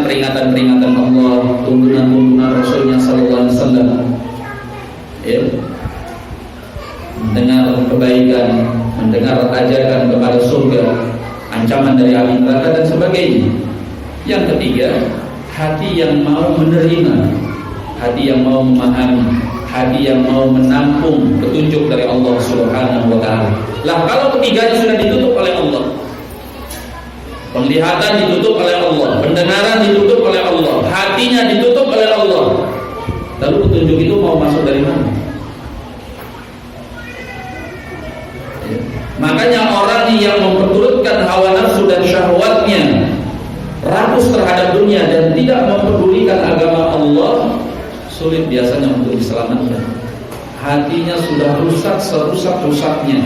peringatan-peringatan Allah, tuntunan-tuntunan Rasulnya SAW, ya, mendengar kebaikan, mendengar ajakan kepada surga, ancaman dari api neraka dan sebagainya. Yang ketiga, hati yang mau menerima, hati yang mau memahami, hati yang mau menampung petunjuk dari Allah Subhanahu wa Ta'ala. Lah, kalau ketiganya sudah ditutup oleh Allah, penglihatan ditutup oleh Allah, pendengaran ditutup oleh Allah, hatinya ditutup oleh Allah, lalu petunjuk itu mau masuk dari mana? Ya. Makanya orang yang memperturutkan hawa nafsu dan syahwatnya, rakus terhadap dunia dan tidak mempedulikan agama Allah, sulit biasanya untuk diselamatkan. Hatinya sudah rusak serusak-rusaknya.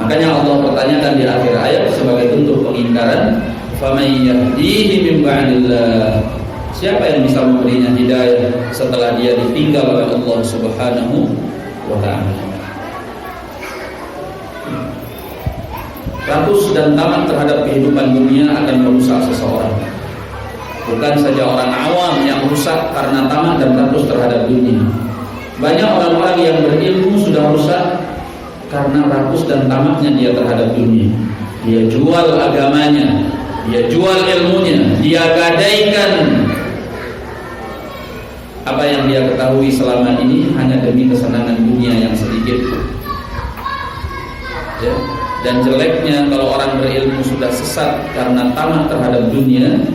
Makanya Allah pertanyakan di akhir ayat sebagai bentuk pengingkaran, faman yahdihi min ba'dillah. Siapa yang bisa memberinya hidayah setelah dia ditinggal oleh Allah Subhanahu wa Ta'ala? Rakus dan tamak terhadap kehidupan dunia akan merusak seseorang. Bukan saja orang awam yang rusak karena tamak dan rakus terhadap dunia. Banyak orang-orang yang berilmu sudah rusak karena rakus dan tamaknya dia terhadap dunia. Dia jual agamanya, dia jual ilmunya, dia gadaikan apa yang dia ketahui selama ini hanya demi kesenangan dunia yang sedikit. Ya. Dan jeleknya kalau orang berilmu sudah sesat karena tamak terhadap dunia,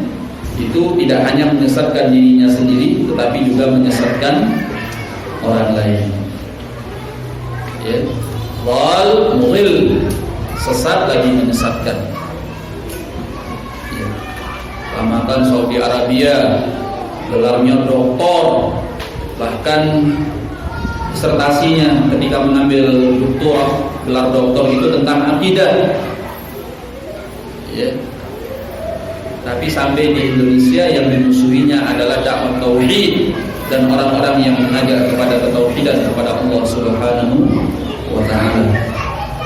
itu tidak hanya menyesatkan dirinya sendiri, tetapi juga menyesatkan orang lain. Ya, wal mughil, sesat lagi menyesatkan. Ya. Lamakan Saudi Arabia, gelarnya doktor, bahkan disertasinya ketika mengambil doktor, gelar doktor itu tentang akidah, ya. Tapi sampai di Indonesia yang dimusuhinya adalah dakwah tauhid dan orang-orang yang mengajak kepada ketauhidan kepada Allah Subhanahu wa Ta'ala.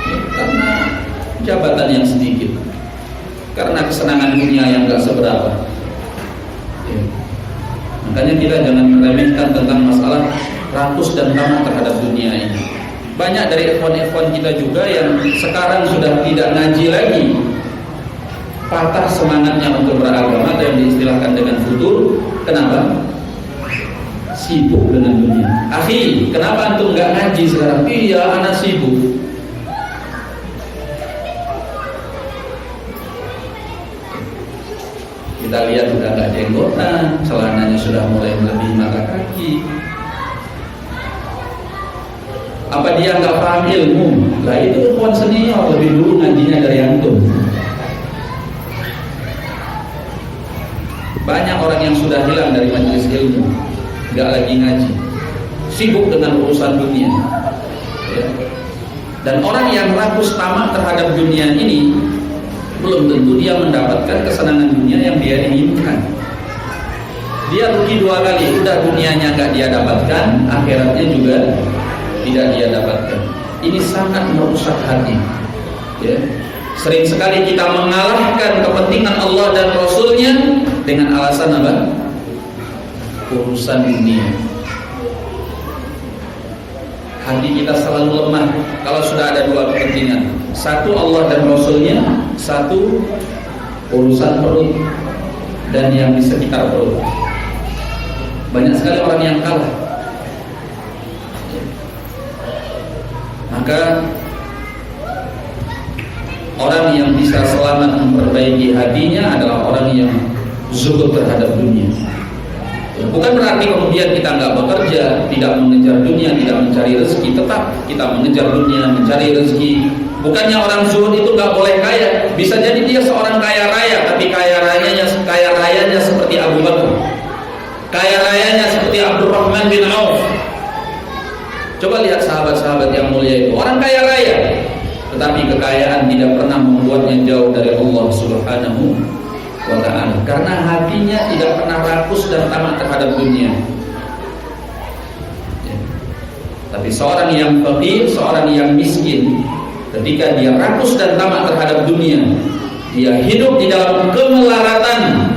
Ya, karena jabatan yang sedikit, karena kesenangan dunia yang gak seberapa. Ya. Makanya kita jangan meremehkan tentang masalah rakus dan tamak terhadap dunia ini. Banyak dari ikhwan-ikhwan kita juga yang sekarang sudah tidak ngaji lagi, patah semangatnya untuk beragama, atau yang diistilahkan dengan futur. Kenapa? Sibuk dengan dunia. Akhi, kenapa antum nggak ngaji sekarang? Iya, anak sibuk. Kita lihat sudah nggak jenggotan, celananya sudah mulai melebihi mata kaki. Apa dia nggak paham ilmu? Lah itu ikhwan senior lebih dulu ngajinya dari antum. Banyak orang yang sudah hilang dari majelis ilmu, nggak lagi ngaji, sibuk dengan urusan dunia. Ya. Dan orang yang rakus tamak terhadap dunia ini, belum tentu dia mendapatkan kesenangan dunia yang dia inginkan. Dia rugi dua kali, udah dunianya nggak dia dapatkan, akhiratnya juga tidak dia dapatkan. Ini sangat merusak hati. Ya. Sering sekali kita mengalahkan kepentingan Allah dan Rasulnya dengan alasan apa? Urusan dunia. Hati kita selalu lemah kalau sudah ada dua kepentingan. Satu Allah dan Rasulnya, satu urusan perut dan yang di sekitar perut. Banyak sekali orang yang kalah. Maka orang yang bisa selamat memperbaiki hatinya adalah orang yang zuhud terhadap dunia. Bukan berarti kemudian kita nggak bekerja, tidak mengejar dunia, tidak mencari rezeki. Tetap kita mengejar dunia, mencari rezeki. Bukannya orang zuhud itu nggak boleh kaya. Bisa jadi dia seorang kaya raya, tapi kaya rayanya seperti Abu Bakar, kaya rayanya seperti Abdurrahman bin Auf. Coba lihat sahabat-sahabat yang mulia itu, orang kaya raya, tetapi kekayaan tidak pernah membuatnya jauh dari Allah Subhanahu wa ta'ala, karena hatinya tidak pernah rakus dan tamak terhadap dunia. Ya. Tapi seorang yang fakir, seorang yang miskin, ketika dia rakus dan tamak terhadap dunia, dia hidup di dalam kemelaratan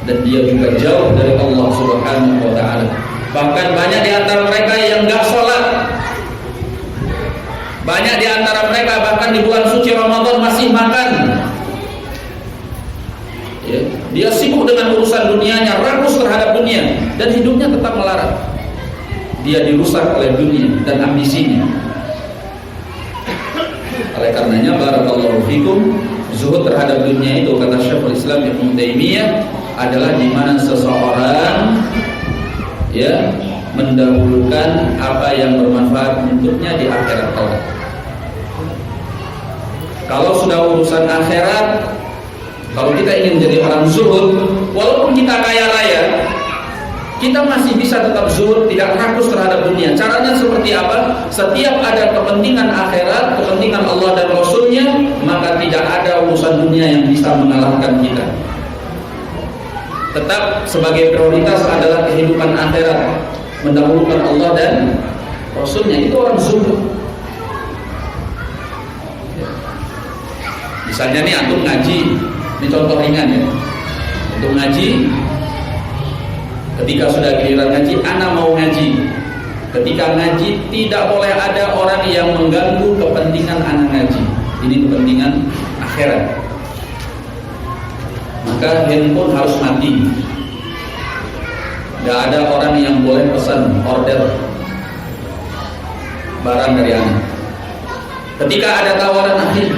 dan dia juga jauh dari Allah Subhanahu wa ta'ala. Bahkan banyak di antara mereka yang gak sholat. Banyak di antara mereka bahkan di bulan suci Ramadan masih makan. Ya, dia sibuk dengan urusan dunianya, rakus terhadap dunia, dan hidupnya tetap melarat. Dia dirusak oleh dunia dan ambisinya. Oleh karenanya, barakallahu fikum, zuhud terhadap dunia itu, kata Syekhul Islam Ibnu Taimiyah, adalah di mana seseorang ya mendahulukan apa yang bermanfaat untuknya di akhirat kelak. Kalau sudah urusan akhirat, kalau kita ingin menjadi orang zuhud, walaupun kita kaya raya, kita masih bisa tetap zuhud, tidak rakus terhadap dunia. Caranya seperti apa? Setiap ada kepentingan akhirat, kepentingan Allah dan Rasulnya, maka tidak ada urusan dunia yang bisa mengalahkan kita. Tetap sebagai prioritas adalah kehidupan akhirat, mendahulukan Allah dan Rasulnya. Itu orang zuhud. Misalnya nih antum ngaji, ini contoh ringan ya. Untuk ngaji, ketika sudah giliran ngaji, ana mau ngaji. Ketika ngaji tidak boleh ada orang yang mengganggu kepentingan ana ngaji. Ini kepentingan akhirat. Maka handphone harus mati. Gak ada orang yang boleh pesan order barang dari anak. Ketika ada tawaran akhir,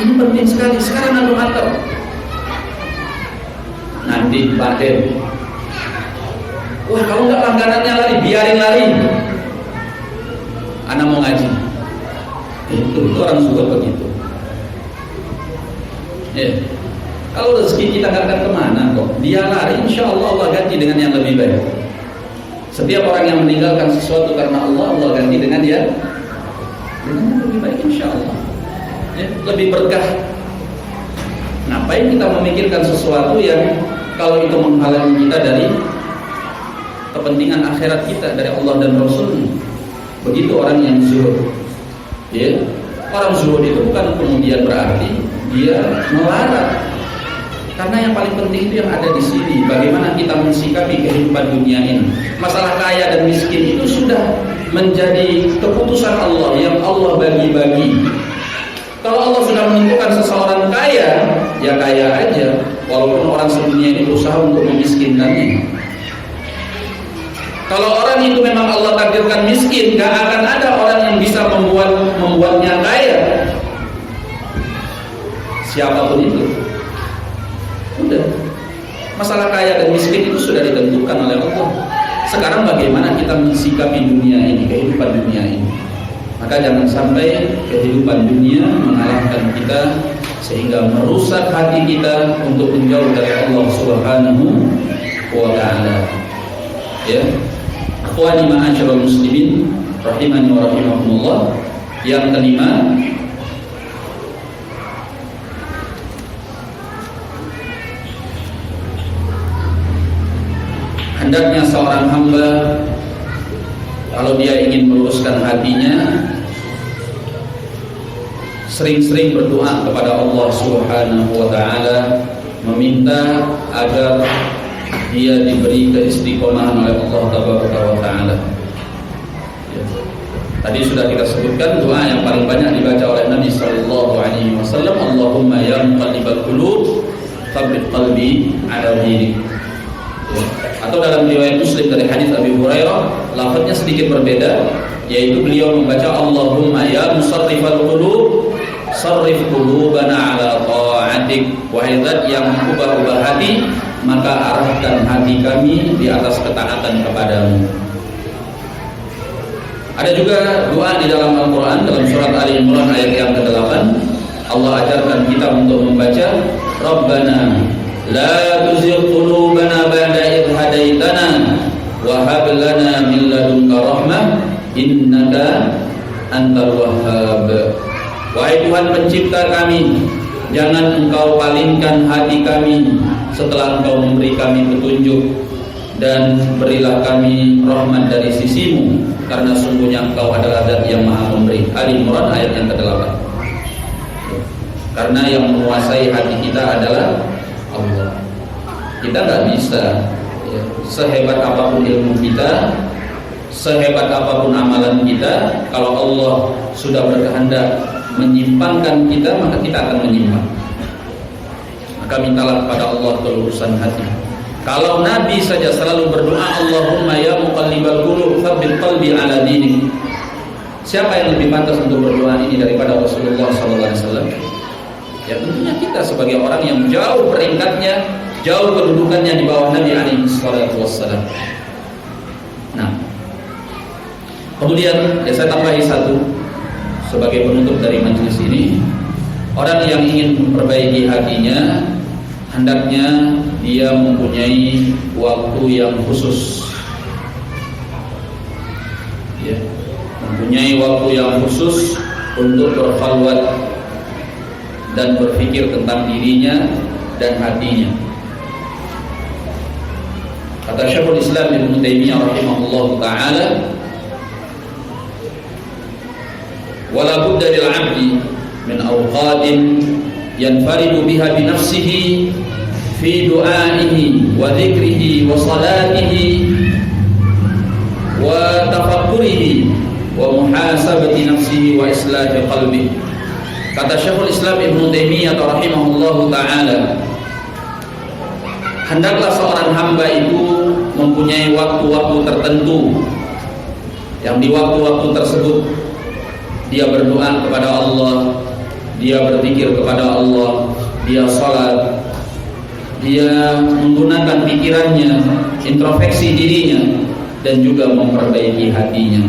ini penting sekali, sekarang antum antar. Nanti batin. Wah, kalau nggak langganannya lari, biarin lari. Anak mau ngaji. Itu orang suka begitu. Ya. Kalau rezeki kita nggak akan kemana kok. Dia lari, insya Allah Allah ganti dengan yang lebih baik. Setiap orang yang meninggalkan sesuatu karena Allah, Allah ganti dengan dia dengan yang lebih baik, insya Allah. Ya, lebih berkah. Ngapain kita memikirkan sesuatu yang kalau itu menghalangi kita dari kepentingan akhirat kita, dari Allah dan Rasul. Begitu orang yang zuhud. Ya, orang zuhud itu bukan kemudian berarti dia melarang. Karena yang paling penting itu yang ada di sini, bagaimana kita mensikapi kehidupan dunia ini. Masalah kaya dan miskin itu sudah menjadi keputusan Allah yang Allah bagi-bagi. Kalau Allah sudah menentukan seseorang kaya, ya kaya aja, walaupun orang sedunia ini berusaha untuk memiskinkannya. Kalau orang itu memang Allah takdirkan miskin, gak akan ada orang yang bisa membuatnya kaya. Siapapun itu. Sudah. Masalah kaya dan miskin itu sudah ditentukan oleh Allah. Sekarang bagaimana kita mensikapi dunia ini, kehidupan dunia ini. Maka jangan sampai kehidupan dunia mengalahkan kita sehingga merusak hati kita untuk menjauh dari Allah Subhanahu wa ta'ala. Ya. Akhwani ma'asyiral muslimin rahimani wa rahimakumullah. Yang kelima, hendaknya seorang hamba kalau dia ingin meluruskan hatinya, sering-sering berdoa kepada Allah Subhanahu wa ta'ala, meminta agar dia diberi keistiqomahan oleh Allah Ta'ala. Tadi sudah kita sebutkan doa yang paling banyak dibaca oleh Nabi sallallahu alaihi wasallam, Allahumma ya muqallibal qulub tsabbit qalbi ala dinik. Atau dalam riwayat Muslim dari hadis Abi Hurairah, lafaznya sedikit berbeda, yaitu beliau membaca Allahumma ya musarrifal qulub sarrif qulubana ala ta'atik. Wahai zat yang mengubah-ubah hati, maka arahkan hati kami di atas ketaatan kepadamu. Ada juga doa di dalam Al-Quran, dalam surat Ali Imran ayat yang ke-8, Allah ajarkan kita untuk membaca Rabbana la tuzigh qulubana ba'da idh hadaitana wa hab lana min ladunka rahmah innaka antal wahhab. Wahai Tuhan pencipta kami, jangan Engkau palingkan hati kami setelah Engkau memberi kami petunjuk, dan berilah kami rahmat dari sisimu, karena sungguhnya Engkau adalah Zat yang Maha Memberi. Ali Imran ayat yang ke-8. Karena yang menguasai hati kita adalah Allah. Kita nggak bisa, ya, sehebat apapun ilmu kita, sehebat apapun amalan kita, kalau Allah sudah berkehendak menyimpangkan kita, maka kita akan menyimpang. Maka mintalah kepada Allah kelurusan hati. Kalau Nabi saja selalu berdoa Allahumma ya muqallibal qulub tsabbit qalbi ala dinik, siapa yang lebih pantas untuk berdoa ini daripada Rasulullah SAW? Ya tentunya kita sebagai orang yang jauh peringkatnya, jauh kedudukannya di bawah Nabi alaihi salatu wassalam. Nah, kemudian ya saya tambahi satu sebagai penutup dari majelis ini. Orang yang ingin memperbaiki hatinya, hendaknya dia mempunyai waktu yang khusus, ya, mempunyai waktu yang khusus untuk berkhalwat dan berpikir tentang dirinya dan hatinya. Kata Syekhul Islam Ibnu Taimiyah rahimahullahu taala, wala budda lil 'abdi min awqatin yanfaridu biha bi nafsihi fi du'aihi wa dzikrihi wa salatihi wa tafakkurihi wa muhasabati nafsihi wa islahi qalbihi. Kata Syekhul Islam Ibnu Taimiyah rahimahullahu taala, hendaklah seorang hamba itu mempunyai waktu-waktu tertentu, yang di waktu-waktu tersebut dia berdoa kepada Allah, dia berzikir kepada Allah, dia salat, dia menggunakan pikirannya, introspeksi dirinya, dan juga memperbaiki hatinya.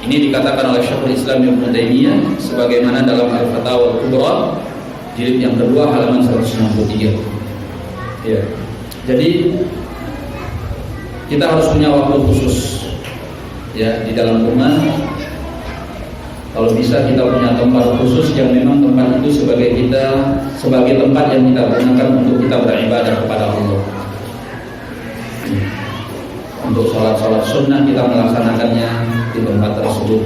Ini dikatakan oleh Syekhul Islam Ibnu Taimiyah sebagaimana dalam Al-Fatawa Al-Kubra jilid yang kedua halaman 193. Ya. Jadi kita harus punya waktu khusus, ya, di dalam rumah. Kalau bisa kita punya tempat khusus yang memang tempat itu sebagai tempat yang kita gunakan untuk kita beribadah kepada Allah. Untuk sholat sunnah kita melaksanakannya di tempat tersebut,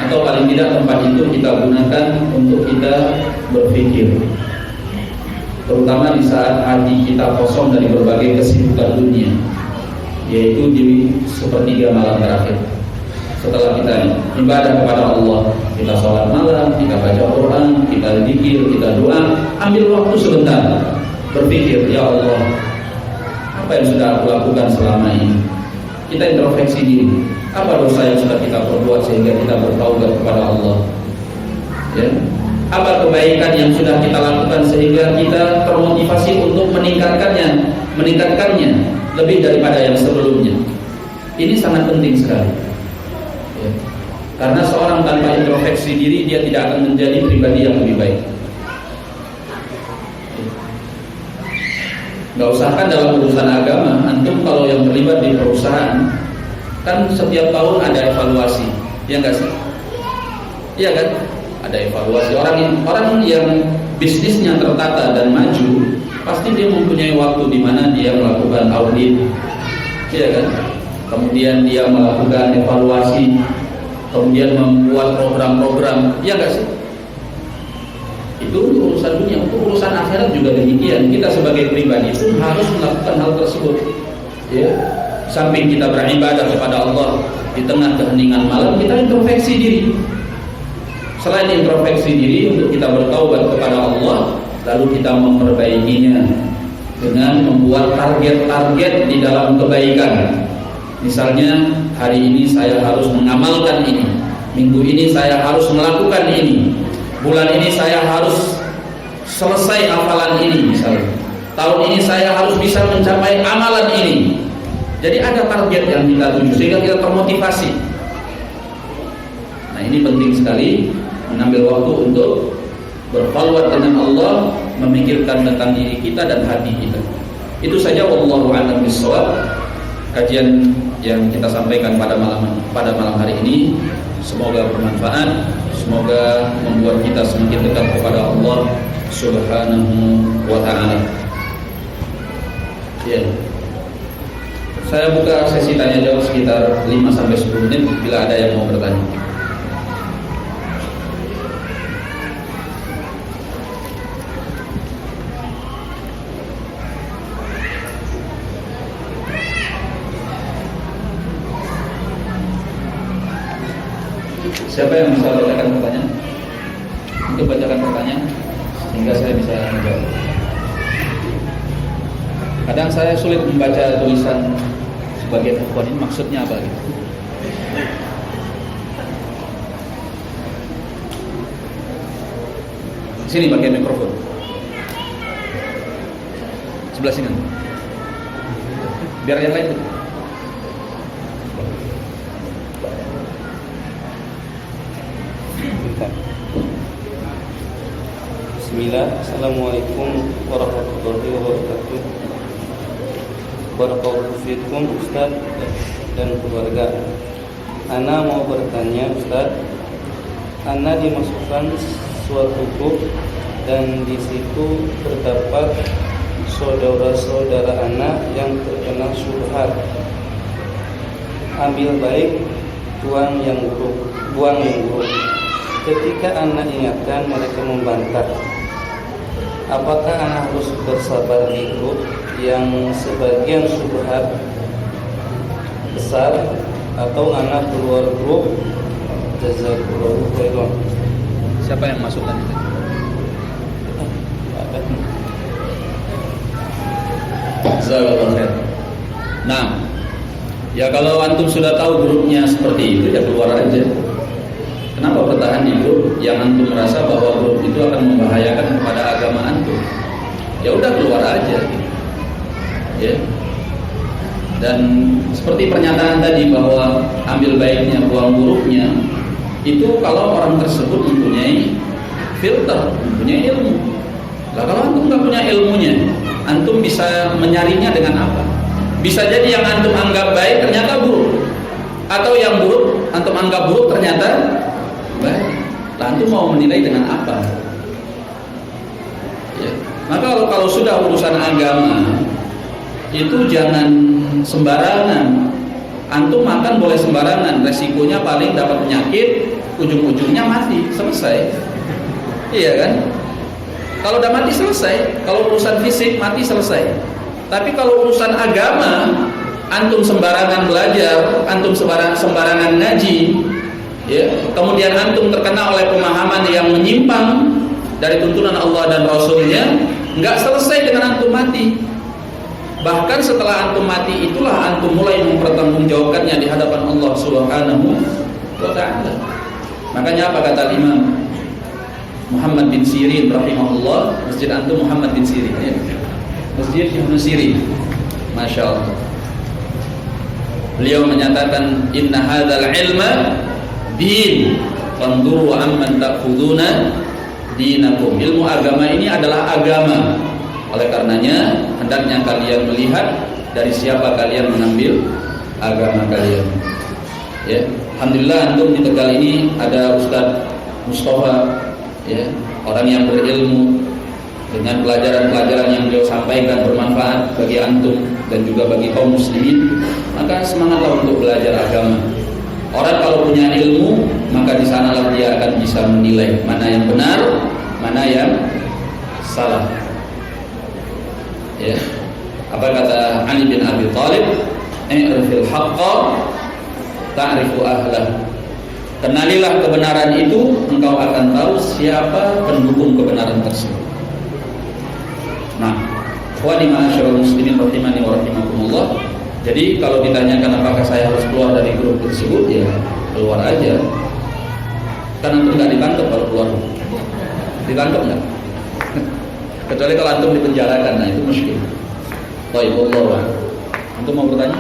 atau paling tidak tempat itu kita gunakan untuk kita kita berpikir, terutama di saat hati kita kosong dari berbagai kesibukan dunia, yaitu di sepertiga malam terakhir. Setelah kita ibadah kepada Allah, kita sholat malam, kita baca Quran, kita zikir, kita doa, ambil waktu sebentar berpikir, ya Allah, apa yang sudah aku lakukan selama ini? Kita introspeksi diri, apa dosa yang sudah kita perbuat sehingga kita bertaubat kepada Allah? Ya. Apa kebaikan yang sudah kita lakukan sehingga kita termotivasi untuk meningkatkannya lebih daripada yang sebelumnya? Ini sangat penting sekali. Ya. Karena seorang tanpa introspeksi diri, dia tidak akan menjadi pribadi yang lebih baik. Gak usahkan dalam urusan agama, antum kalau yang terlibat di perusahaan, kan setiap tahun ada evaluasi, ya nggak sih? Iya kan? Ada evaluasi. Orang yang bisnisnya tertata dan maju, pasti dia mempunyai waktu di mana dia melakukan audit, iya kan? Kemudian dia melakukan evaluasi, kemudian membuat program-program, iya nggak sih? Itu untuk urusan dunia. Untuk urusan akhirat juga demikian. Kita sebagai pribadi pun harus melakukan hal tersebut. Ya, samping kita beribadah kepada Allah di tengah keheningan malam, kita introspeksi diri. Selain introspeksi diri untuk kita bertaubat kepada Allah, lalu kita memperbaikinya dengan membuat target-target di dalam kebaikan. Misalnya, hari ini saya harus mengamalkan ini, minggu ini saya harus melakukan ini, bulan ini saya harus selesai hafalan ini misalnya, tahun ini saya harus bisa mencapai amalan ini. Jadi ada target yang kita tuju sehingga kita termotivasi. Nah, ini penting sekali, mengambil waktu untuk berkhulwat dengan Allah, memikirkan tentang diri kita dan hati kita. Itu saja, wallahu a'lam bishawab, kajian yang kita sampaikan pada malam hari ini. Semoga bermanfaat, semoga membuat kita semakin dekat kepada Allah Subhanahu wa ta'ala. Ya. Saya buka sesi tanya jawab sekitar 5-10 menit bila ada yang mau bertanya. Siapa yang bisa bacakan pertanyaan? Untuk bacakan pertanyaan sehingga saya bisa menjawab. Kadang saya sulit membaca tulisan sebagian ikhwan ini maksudnya apa gitu. Sini pakai mikrofon. Sebelah sini. Biar yang lain. Bismillah. Assalamualaikum warahmatullahi wabarakatuh. Barakallahu fiikum Ustaz dan keluarga. Ana mau bertanya Ustaz, ana dimasukkan suatu grup dan di situ terdapat saudara-saudara ana yang terkena syubhat. Ambil baik, buang yang buruk. Ketika anak ingatkan, mereka membantah. Apakah anak harus bersabar di grup yang sebagian syubhat besar atau anak keluar grup? Jazakallahu khairan. Siapa yang masukkan itu? Jazakallahu khairan. Nah, ya kalau antum sudah tahu grupnya seperti itu, ya keluar aja. Kenapa bertahan di grup yang antum merasa bahwa grup itu akan membahayakan kepada agama antum? Ya udah keluar aja. Ya. Dan seperti pernyataan tadi bahwa ambil baiknya, buang buruknya, itu kalau orang tersebut mempunyai filter, mempunyai ilmu. Lah kalau antum nggak punya ilmunya, antum bisa menyaringnya dengan apa? Bisa jadi yang antum anggap baik ternyata buruk, atau yang buruk antum anggap buruk ternyata baik. Lah antum mau menilai dengan apa? Ya. Maka kalau sudah urusan agama itu jangan sembarangan. Antum makan boleh sembarangan, resikonya paling dapat penyakit, ujung-ujungnya mati, selesai. Iya kan? Kalau udah mati selesai. Kalau urusan fisik mati selesai. Tapi kalau urusan agama, antum sembarangan belajar, antum sembarangan ngaji, ya, kemudian antum terkena oleh pemahaman yang menyimpang dari tuntunan Allah dan Rasulnya, nggak selesai dengan antum mati. Bahkan setelah antum mati itulah antum mulai mempertanggungjawabkannya di hadapan Allah Subhanahu wa ta'ala. Makanya apa kata Imam Muhammad bin Sirin rahimahullah, masjid antum Muhammad bin Sirin, ya. Masjid Ibnu Sirin, Masya Allah. Beliau menyatakan, inna hadzal ilma din, fanduru amman ta'khuduna dinakum. Ilmu agama ini adalah agama. Oleh karenanya hendaknya kalian melihat dari siapa kalian mengambil agama kalian. Ya, alhamdulillah antum di Tegal ini ada Ustaz Mustafa, ya, orang yang berilmu, dengan pelajaran-pelajaran yang beliau sampaikan bermanfaat bagi antum dan juga bagi kaum muslimin. Maka semangatlah untuk belajar agama. Orang kalau punya ilmu, maka di sanalah dia akan bisa menilai mana yang benar, mana yang salah. Ya. Apa kata Ali bin Abi Thalib? "I'rifil haqqa ta'rifu ahlah." Kenalilah kebenaran itu, engkau akan tahu siapa pendukung kebenaran tersebut. Nah, ikhwani ma'asyiral muslimin rahimani wa rahimakumullah. Jadi kalau ditanyakan apakah saya harus keluar dari grup tersebut, ya keluar aja. Kan antum nggak ditangkap kalau keluar. Ditangkap nggak? Kecuali kalau antum dipenjarakan, nah itu muskil. Baik, Allah. Antum mau bertanya?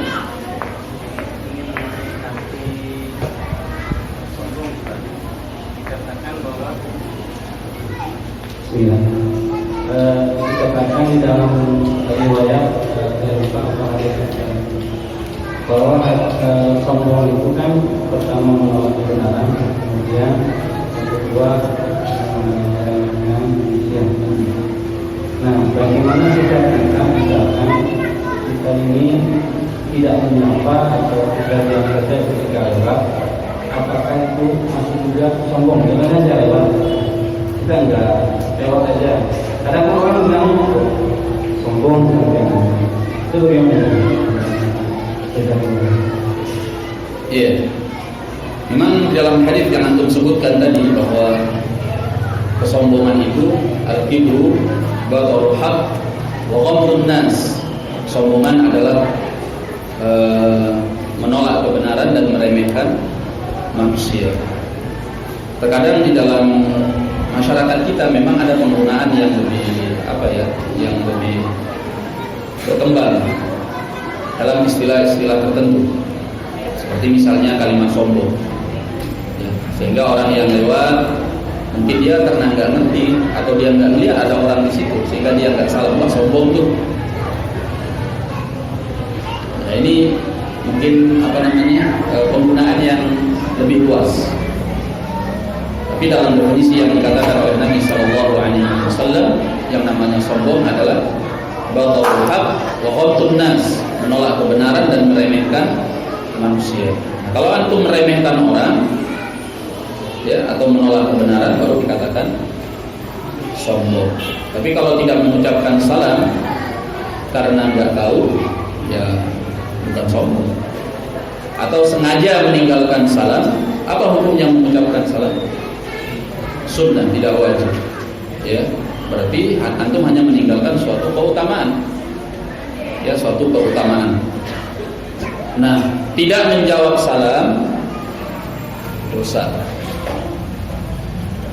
Dikatakan di dalam riwayat dari Pak bahwa sombong itu kan pertama menolak kebenaran, kemudian yang kedua menyarankan demikian. Nah, bagaimana sikap kita misalkan kita ini tidak menyapa atau kita diam saja ketika lewat, apakah itu masih juga sombong? Gimana aja lewat? Kita enggak lewat aja. Kadang orang bilang sombong, itu bagaimana? Iya. Memang dalam hadis yang antum sebutkan tadi bahwa kesombongan itu al-kibru batarul haq wa ghamdun nas. Kesombongan adalah menolak kebenaran dan meremehkan manusia. Terkadang di dalam masyarakat kita memang ada penggunaan yang lebih yang lebih berkembang dalam istilah-istilah tertentu, seperti misalnya kalimat sombong, ya, sehingga orang yang lewat mungkin dia karena nggak ngerti atau dia nggak lihat ada orang di situ, sehingga dia nggak salah, wah sombong tuh. Nah, ini mungkin penggunaan yang lebih luas. Tapi dalam definisi yang dikatakan oleh Nabi Sallallahu Alaihi Wasallam, yang namanya sombong adalah batarul haq wa ghamdun nas, menolak kebenaran dan meremehkan manusia. Kalau antum meremehkan orang, ya, atau menolak kebenaran, baru dikatakan sombong. Tapi kalau tidak mengucapkan salam karena nggak tahu, ya bukan sombong. Atau sengaja meninggalkan salam, apa hukumnya mengucapkan salam? Sunnah, tidak wajib. Ya, berarti antum hanya meninggalkan suatu keutamaan. Ya, suatu keutamaan. Nah, tidak menjawab salam dosa,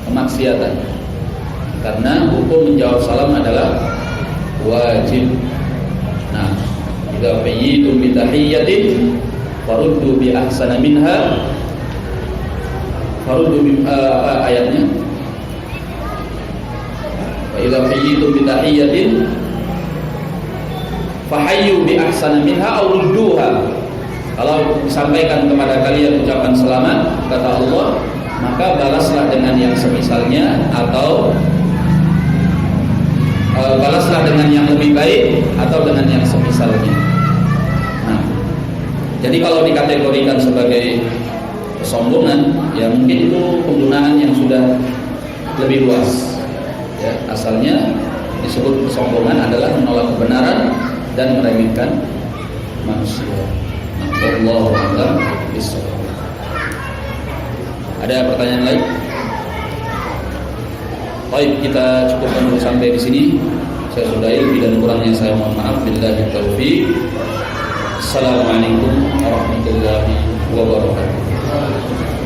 kemaksiatan. Karena hukum menjawab salam adalah wajib. Nah, idza qayyitum bi tahiyyatin faruddu bi ahsana minha. Faruddu bi ayatnya. Wa idza qayyitum bi tahiyyatin fahayyu bi ahsana minha aw rudduha. Kalau disampaikan kepada kalian ucapan selamat, kata Allah, maka balaslah dengan yang semisalnya atau balaslah dengan yang lebih baik atau dengan yang semisalnya. Nah, jadi kalau dikategorikan sebagai kesombongan, ya mungkin itu penggunaan yang sudah lebih luas. Ya, asalnya disebut kesombongan adalah menolak kebenaran dan meremehkan manusia. Wallahu a'lam bishawab. Ada pertanyaan lain? Baik, kita cukupkan dulu sampai di sini. Saya sudahi, lebih dan kurangnya saya mohon maaf. Billahi taufiq. Assalamualaikum warahmatullahi wabarakatuh.